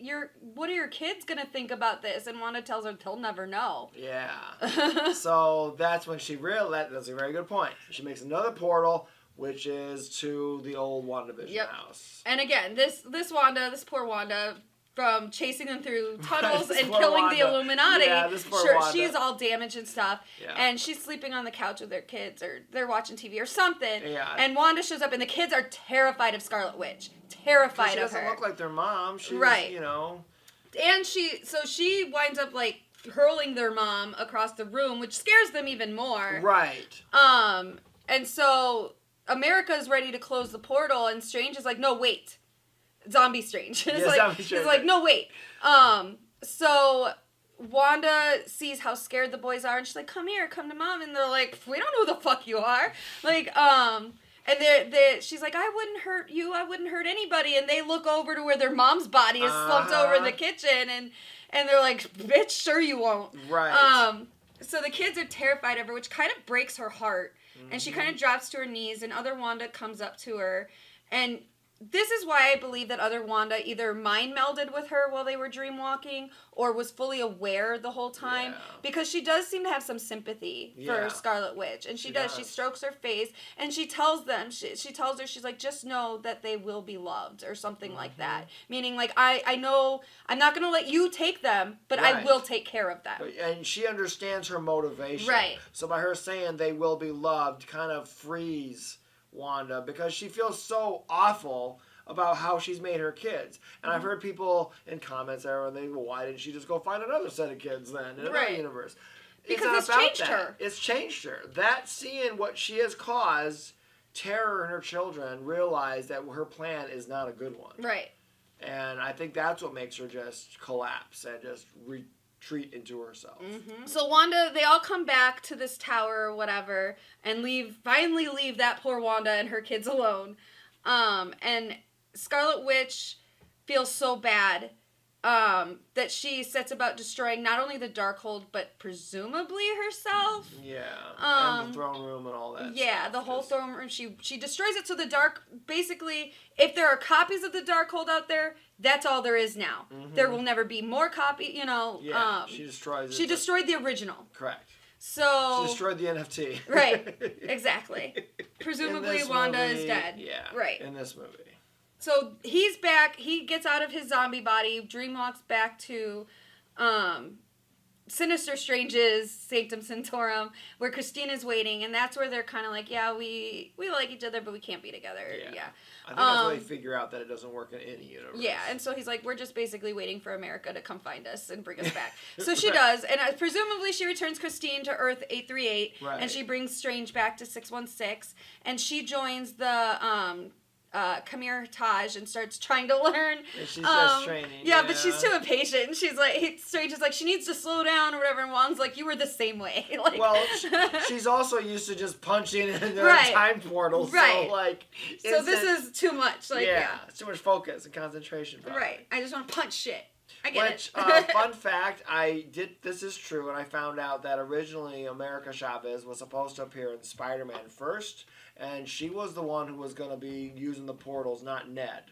what are your kids going to think about this? And Wanda tells her they'll never know. Yeah. So that's when she realized, that's a very good point. She makes another portal, which is to the old WandaVision house. And again, this poor Wanda, from chasing them through tunnels and killing Wanda. The Illuminati. Yeah, this poor Wanda. She's all damaged and stuff. Yeah. And she's sleeping on the couch with their kids, or they're watching TV or something. Yeah. And Wanda shows up, and the kids are terrified of Scarlet Witch. Terrified of her. She doesn't look like their mom. She's, right. And she winds up, like, hurling their mom across the room, which scares them even more. Right. And so America's ready to close the portal, and Strange is like, no, wait. Zombie Strange. He's like, no, wait. So Wanda sees how scared the boys are, and she's like, come here, come to mom. And they're like, we don't know who the fuck you are. Like, and she's like, I wouldn't hurt you. I wouldn't hurt anybody. And they look over to where their mom's body is slumped over in the kitchen, and they're like, bitch, sure you won't. Right. So the kids are terrified of her, which kind of breaks her heart. Mm-hmm. And she kind of drops to her knees, and other Wanda comes up to her, and this is why I believe that other Wanda either mind melded with her while they were dreamwalking or was fully aware the whole time. Yeah. Because she does seem to have some sympathy for Scarlet Witch. And she does. She strokes her face, and she tells them, she tells her, she's like, just know that they will be loved, or something like that. Meaning, like, I know I'm not going to let you take them, but I will take care of them. And she understands her motivation. Right. So by her saying they will be loved kind of frees Wanda, because she feels so awful about how she's made her kids. And I've heard people in comments there, and they go, why didn't she just go find another set of kids then in another universe? Because it's changed her. It's changed her. That seeing what she has caused, terror in her children, realize that her plan is not a good one. Right. And I think that's what makes her just collapse and just retreat into herself. Mm-hmm. So Wanda, they all come back to this tower or whatever, and finally leave that poor Wanda and her kids alone. And Scarlet Witch feels so bad that she sets about destroying not only the Darkhold, but presumably herself. Yeah, and the throne room and all that. Yeah, stuff. The whole throne room. She destroys it, so the basically, if there are copies of the Darkhold out there, that's all there is now. Mm-hmm. There will never be more copy, Yeah, she destroys it. She destroyed the original. Correct. So she destroyed the NFT. Right, exactly. Presumably Wanda is dead. Yeah, right. In this movie. So he's back. He gets out of his zombie body. Dreamwalks back to Sinister Strange's Sanctum Sanctorum, where Christina's waiting, and that's where they're kind of like, yeah, we like each other, but we can't be together. Yeah. I think that's where they figure out that it doesn't work in any universe. Yeah, and so he's like, we're just basically waiting for America to come find us and bring us back. So she does, and presumably she returns Christine to Earth 838, and she brings Strange back to 616, and she joins the Khmer Taj and starts trying to learn. And she starts training. Yeah, but she's too impatient. She's like, Strange is like, she needs to slow down or whatever. And Wong's like, you were the same way. Like, well, she's also used to just punching in their time portals. Right. So, like, so this is too much. Like, it's too much focus and concentration. Probably. Right. I just want to punch shit. I get it. Fun fact, this is true, and I found out that originally America Chavez was supposed to appear in Spider-Man first, and she was the one who was going to be using the portals, not Ned.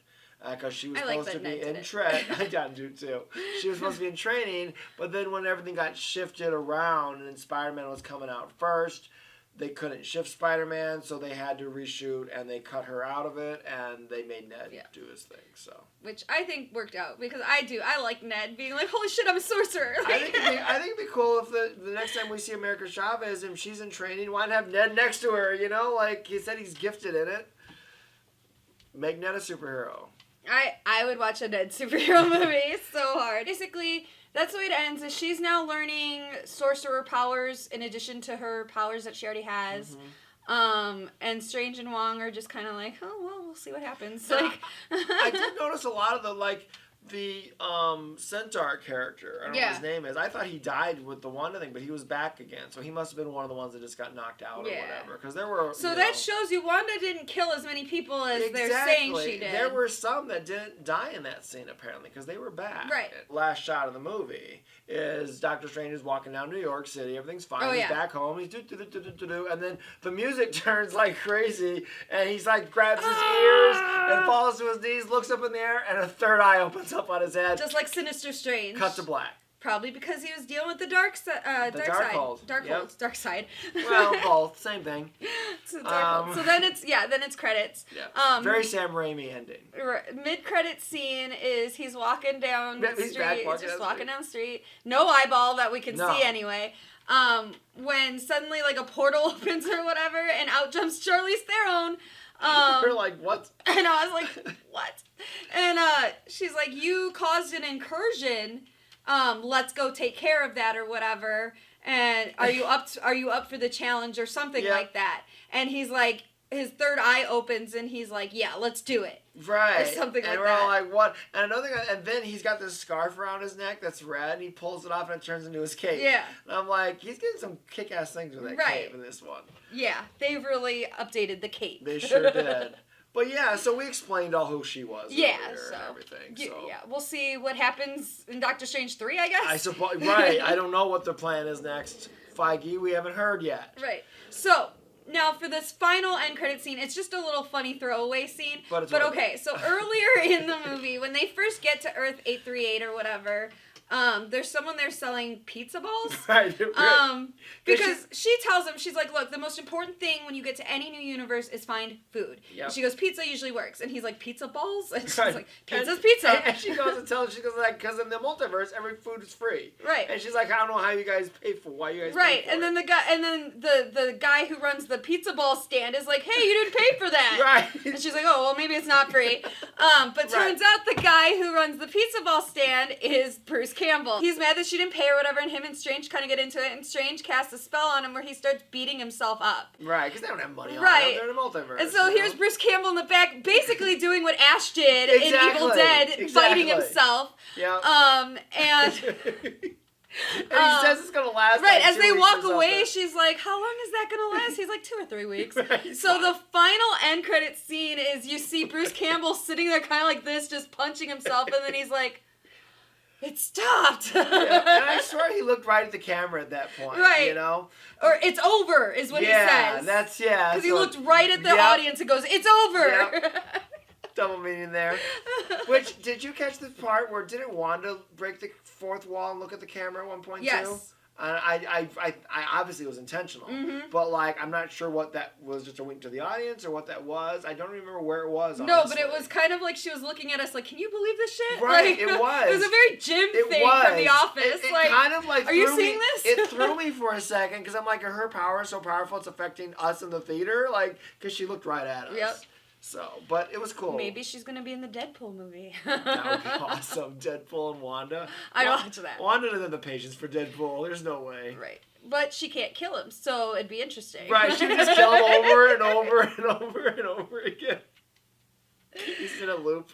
Because she was supposed to be in training. I do too. She was supposed to be in training, but then when everything got shifted around and Spider-Man was coming out first, they couldn't shift Spider-Man, so they had to reshoot, and they cut her out of it, and they made Ned do his thing. So, which I think worked out because I like Ned being like, holy shit, I'm a sorcerer. I think it'd be cool if the next time we see America Chavez and she's in training, why not have Ned next to her? You know, like he said, he's gifted in it. Make Ned a superhero. I would watch a Ned superhero movie so hard. Basically, that's the way it ends. Is she's now learning sorcerer powers in addition to her powers that she already has. And Strange and Wong are just kind of like, oh well, we'll see what happens. Like, I did notice a lot of the Centaur character. I don't know what his name is. I thought he died with the Wanda thing, but he was back again. So he must have been one of the ones that just got knocked out or whatever. Because there were. So that shows you Wanda didn't kill as many people as they're saying she did. There were some that didn't die in that scene apparently because they were back. Right. Last shot of the movie is Doctor Strange is walking down New York City. Everything's fine. He's back home. He's do, and then the music turns like crazy, and he's like grabs his ears and falls to his knees, looks up in the air, and a third eye opens up on his head. Just like Sinister Strange. Cut to black. Probably because he was dealing with the dark side. Dark side. Well, both. Same thing. So then it's credits. Yeah. Very Sam Raimi ending. Mid-credit scene is he's walking down the street. Walking down the street. No eyeball that we can see anyway. When suddenly like a portal opens or whatever, and out jumps Charlize Theron. We're like, what? And I was like, what? And she's like, you caused an incursion. Let's go take care of that or whatever. And are you up for the challenge or something like that? And he's like, his third eye opens and he's like, yeah, let's do it. Right. Or something like that. And we're all like, what? And another thing, and then he's got this scarf around his neck that's red, and he pulls it off and it turns into his cape. Yeah. And I'm like, he's getting some kick-ass things with that cape in this one. Yeah, they've really updated the cape. They sure did. But yeah, so we explained all who she was. Yeah, and everything. So. Yeah, we'll see what happens in Doctor Strange 3, I guess. I suppose, right. I don't know what their plan is next. Feige, we haven't heard yet. Right. So, now for this final end credit scene, it's just a little funny throwaway scene. But okay, so earlier in the movie, when they first get to Earth 838 or whatever, there's someone there selling pizza balls. Right. Because she tells him, she's like, look, the most important thing when you get to any new universe is find food. Yep. And she goes, pizza usually works. And he's like, pizza balls? And she's like, pizza's pizza. And she goes and tells him, she goes like, because in the multiverse, every food is free. Right. And she's like, I don't know how you guys pay for why you guys pay for and then the guy who runs the pizza ball stand is like, hey, you didn't pay for that. Right. And she's like, oh, well, maybe it's not free. But turns out the guy who runs the pizza ball stand is Bruce Campbell. He's mad that she didn't pay or whatever, and him and Strange kind of get into it, and Strange casts a spell on him where he starts beating himself up. Right, because they don't have money on them. They're in a multiverse. And so here's Bruce Campbell in the back basically doing what Ash did in Evil Dead, biting himself. Yeah. And he says it's going to last Right, as they walk away, she's like, how long is that going to last? He's like, 2 or 3 weeks. So the final end credit scene is you see Bruce Campbell sitting there kind of like this, just punching himself, and then he's like, it stopped. And I swear he looked right at the camera at that point. Right. You know? Or it's over is what he says. Because he looked right at the audience and goes, it's over. Yep. Double meaning there. Which, did you catch the part where didn't Wanda break the fourth wall and look at the camera at one point too? Yes. I obviously it was intentional, but like I'm not sure what that was, just a wink to the audience or what that was. I don't remember where it was. No, but it was kind of like she was looking at us like, "Can you believe this shit?" Right, like, it was. It was a very Jim thing from The Office. It like, kind of like are you seeing this? It threw me for a second because I'm like, are her power so powerful it's affecting us in the theater? Like, because she looked right at us. Yep. So, but it was cool. Maybe she's going to be in the Deadpool movie. That would be awesome. Deadpool and Wanda. I'd watch that. Wanda doesn't have the patience for Deadpool. There's no way. Right. But she can't kill him, so it'd be interesting. Right. She would just kill him over and over and over and over again. He's in a loop.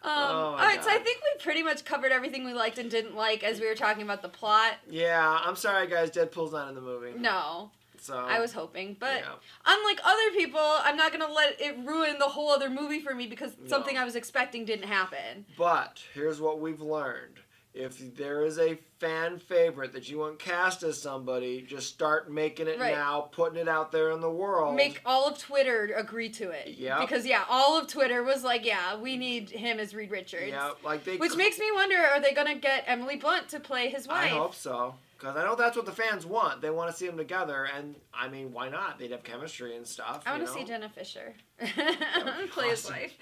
All right, so I think we pretty much covered everything we liked and didn't like as we were talking about the plot. Yeah, I'm sorry, guys. Deadpool's not in the movie. No. So I was hoping, but unlike other people, I'm not going to let it ruin the whole other movie for me because something I was expecting didn't happen. But here's what we've learned. If there is a fan favorite that you want cast as somebody, just start making it now, putting it out there in the world. Make all of Twitter agree to it. Yeah. Because, all of Twitter was like, we need him as Reed Richards. Yeah, Which makes me wonder, are they going to get Emily Blunt to play his wife? I hope so. Because I know that's what the fans want. They want to see them together, and I mean, why not? They'd have chemistry and stuff. I want to see Jenna Fisher play his awesome. wife.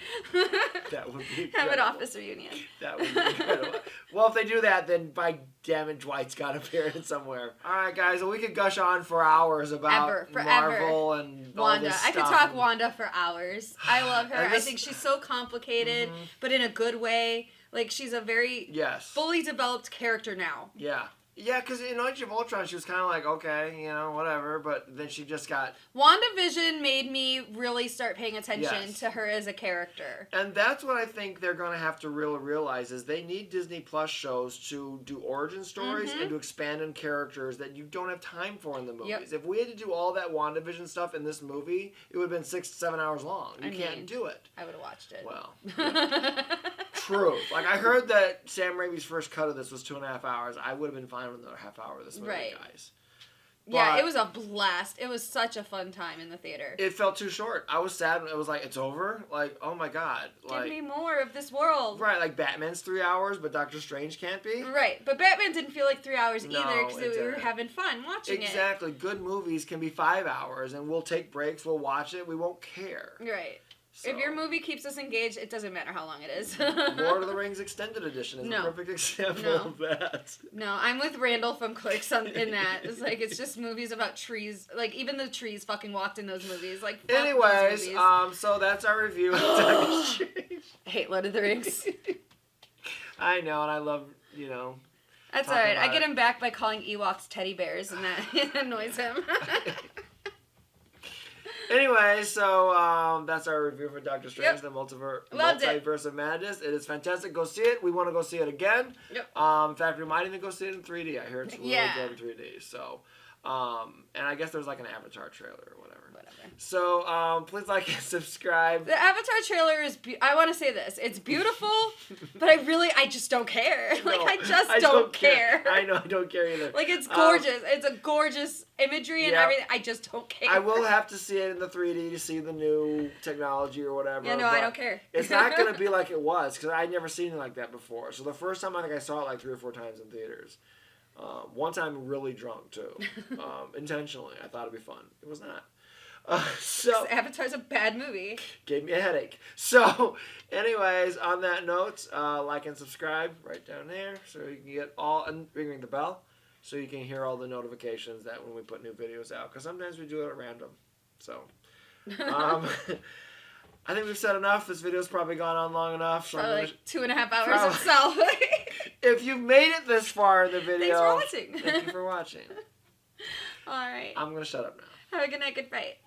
That would be Have an incredible. office reunion. That would be incredible. Well, if they do that, then by damn it, Dwight's got to appear in somewhere. All right, guys. Well, we could gush on for hours about Forever. Marvel and all Wanda. this I stuff. could talk Wanda for hours. I love her. And I this- think she's so complicated, but in a good way. Like, she's a very Yes. fully developed character now. Yeah. Yeah, because in Age of Ultron, she was kind of like, okay, you know, whatever. But then she just got... WandaVision made me really start paying attention Yes. to her as a character. And that's what I think they're going to have to really realize is they need Disney Plus shows to do origin stories and to expand on characters that you don't have time for in the movies. Yep. If we had to do all that WandaVision stuff in this movie, it would have been 6 to 7 hours long. You can't do it. I would have watched it. Well, true. Like, I heard that Sam Raimi's first cut of this was 2.5 hours. I would have been fine with another half hour of this movie, Right. guys. Yeah, But it was a blast. It was such a fun time in the theater. it felt too short. I was sad when it was like, it's over? Like, oh my god. Give me more of this world. Right, like Batman's 3 hours, but Doctor Strange can't be? Right, but Batman didn't feel like 3 hours No, either because it we were didn't. having fun watching Exactly. Good movies can be 5 hours, and we'll take breaks, we'll watch it, we won't care. it. Right. So, If your movie keeps us engaged, it doesn't matter how long it is. Lord of the Rings Extended Edition is No. a perfect example No. of that. No, I'm with Randall from Clerks in that. It's like, it's just movies about trees. Like, even the trees fucking walked in those movies. Like, fuck those Anyways, movies. so that's our review of Doctor Strange. I hate Lord of the Rings. I know, and I love, you know. That's Talk alright. I about get it. him back by calling Ewoks teddy bears, and that annoys him. Anyway, so that's our review for Doctor Strange, Yep. the Loved it. Multiverse of Madness. It is fantastic. Go see it. We want to go see it again. Yep. In fact, we might even go see it in 3D. I hear it's really Yeah. good in 3D. So, and I guess there's like an Avatar trailer or whatever. Whatever. So, please like and subscribe. The Avatar trailer is. I want to say this. It's beautiful, but I just don't care. Like, No, I just don't care. I know, I don't care either. Like, it's gorgeous. It's a gorgeous imagery and Yeah. everything. I just don't care. I will have to see it in the 3D to see the new technology or whatever. Yeah, no, I but don't care. It's not going to be like it was because I'd never seen it like that before. So the first time I think I saw it like 3 or 4 times in theaters. One time really drunk too, intentionally. I thought it'd be fun. It was not. So Avatar's a bad movie. gave me a headache. So, anyways, on that note, like and subscribe right down there so you can get all and ring the bell so you can hear all the notifications that when we put new videos out. Because sometimes we do it at random. So, I think we've said enough. This video's probably gone on long enough. So Probably I'm like 2.5 hours Probably. itself. if you've made it this far in the video, Thanks for watching. thank you for watching. All right. I'm gonna shut up now. Have a good night. Good fight.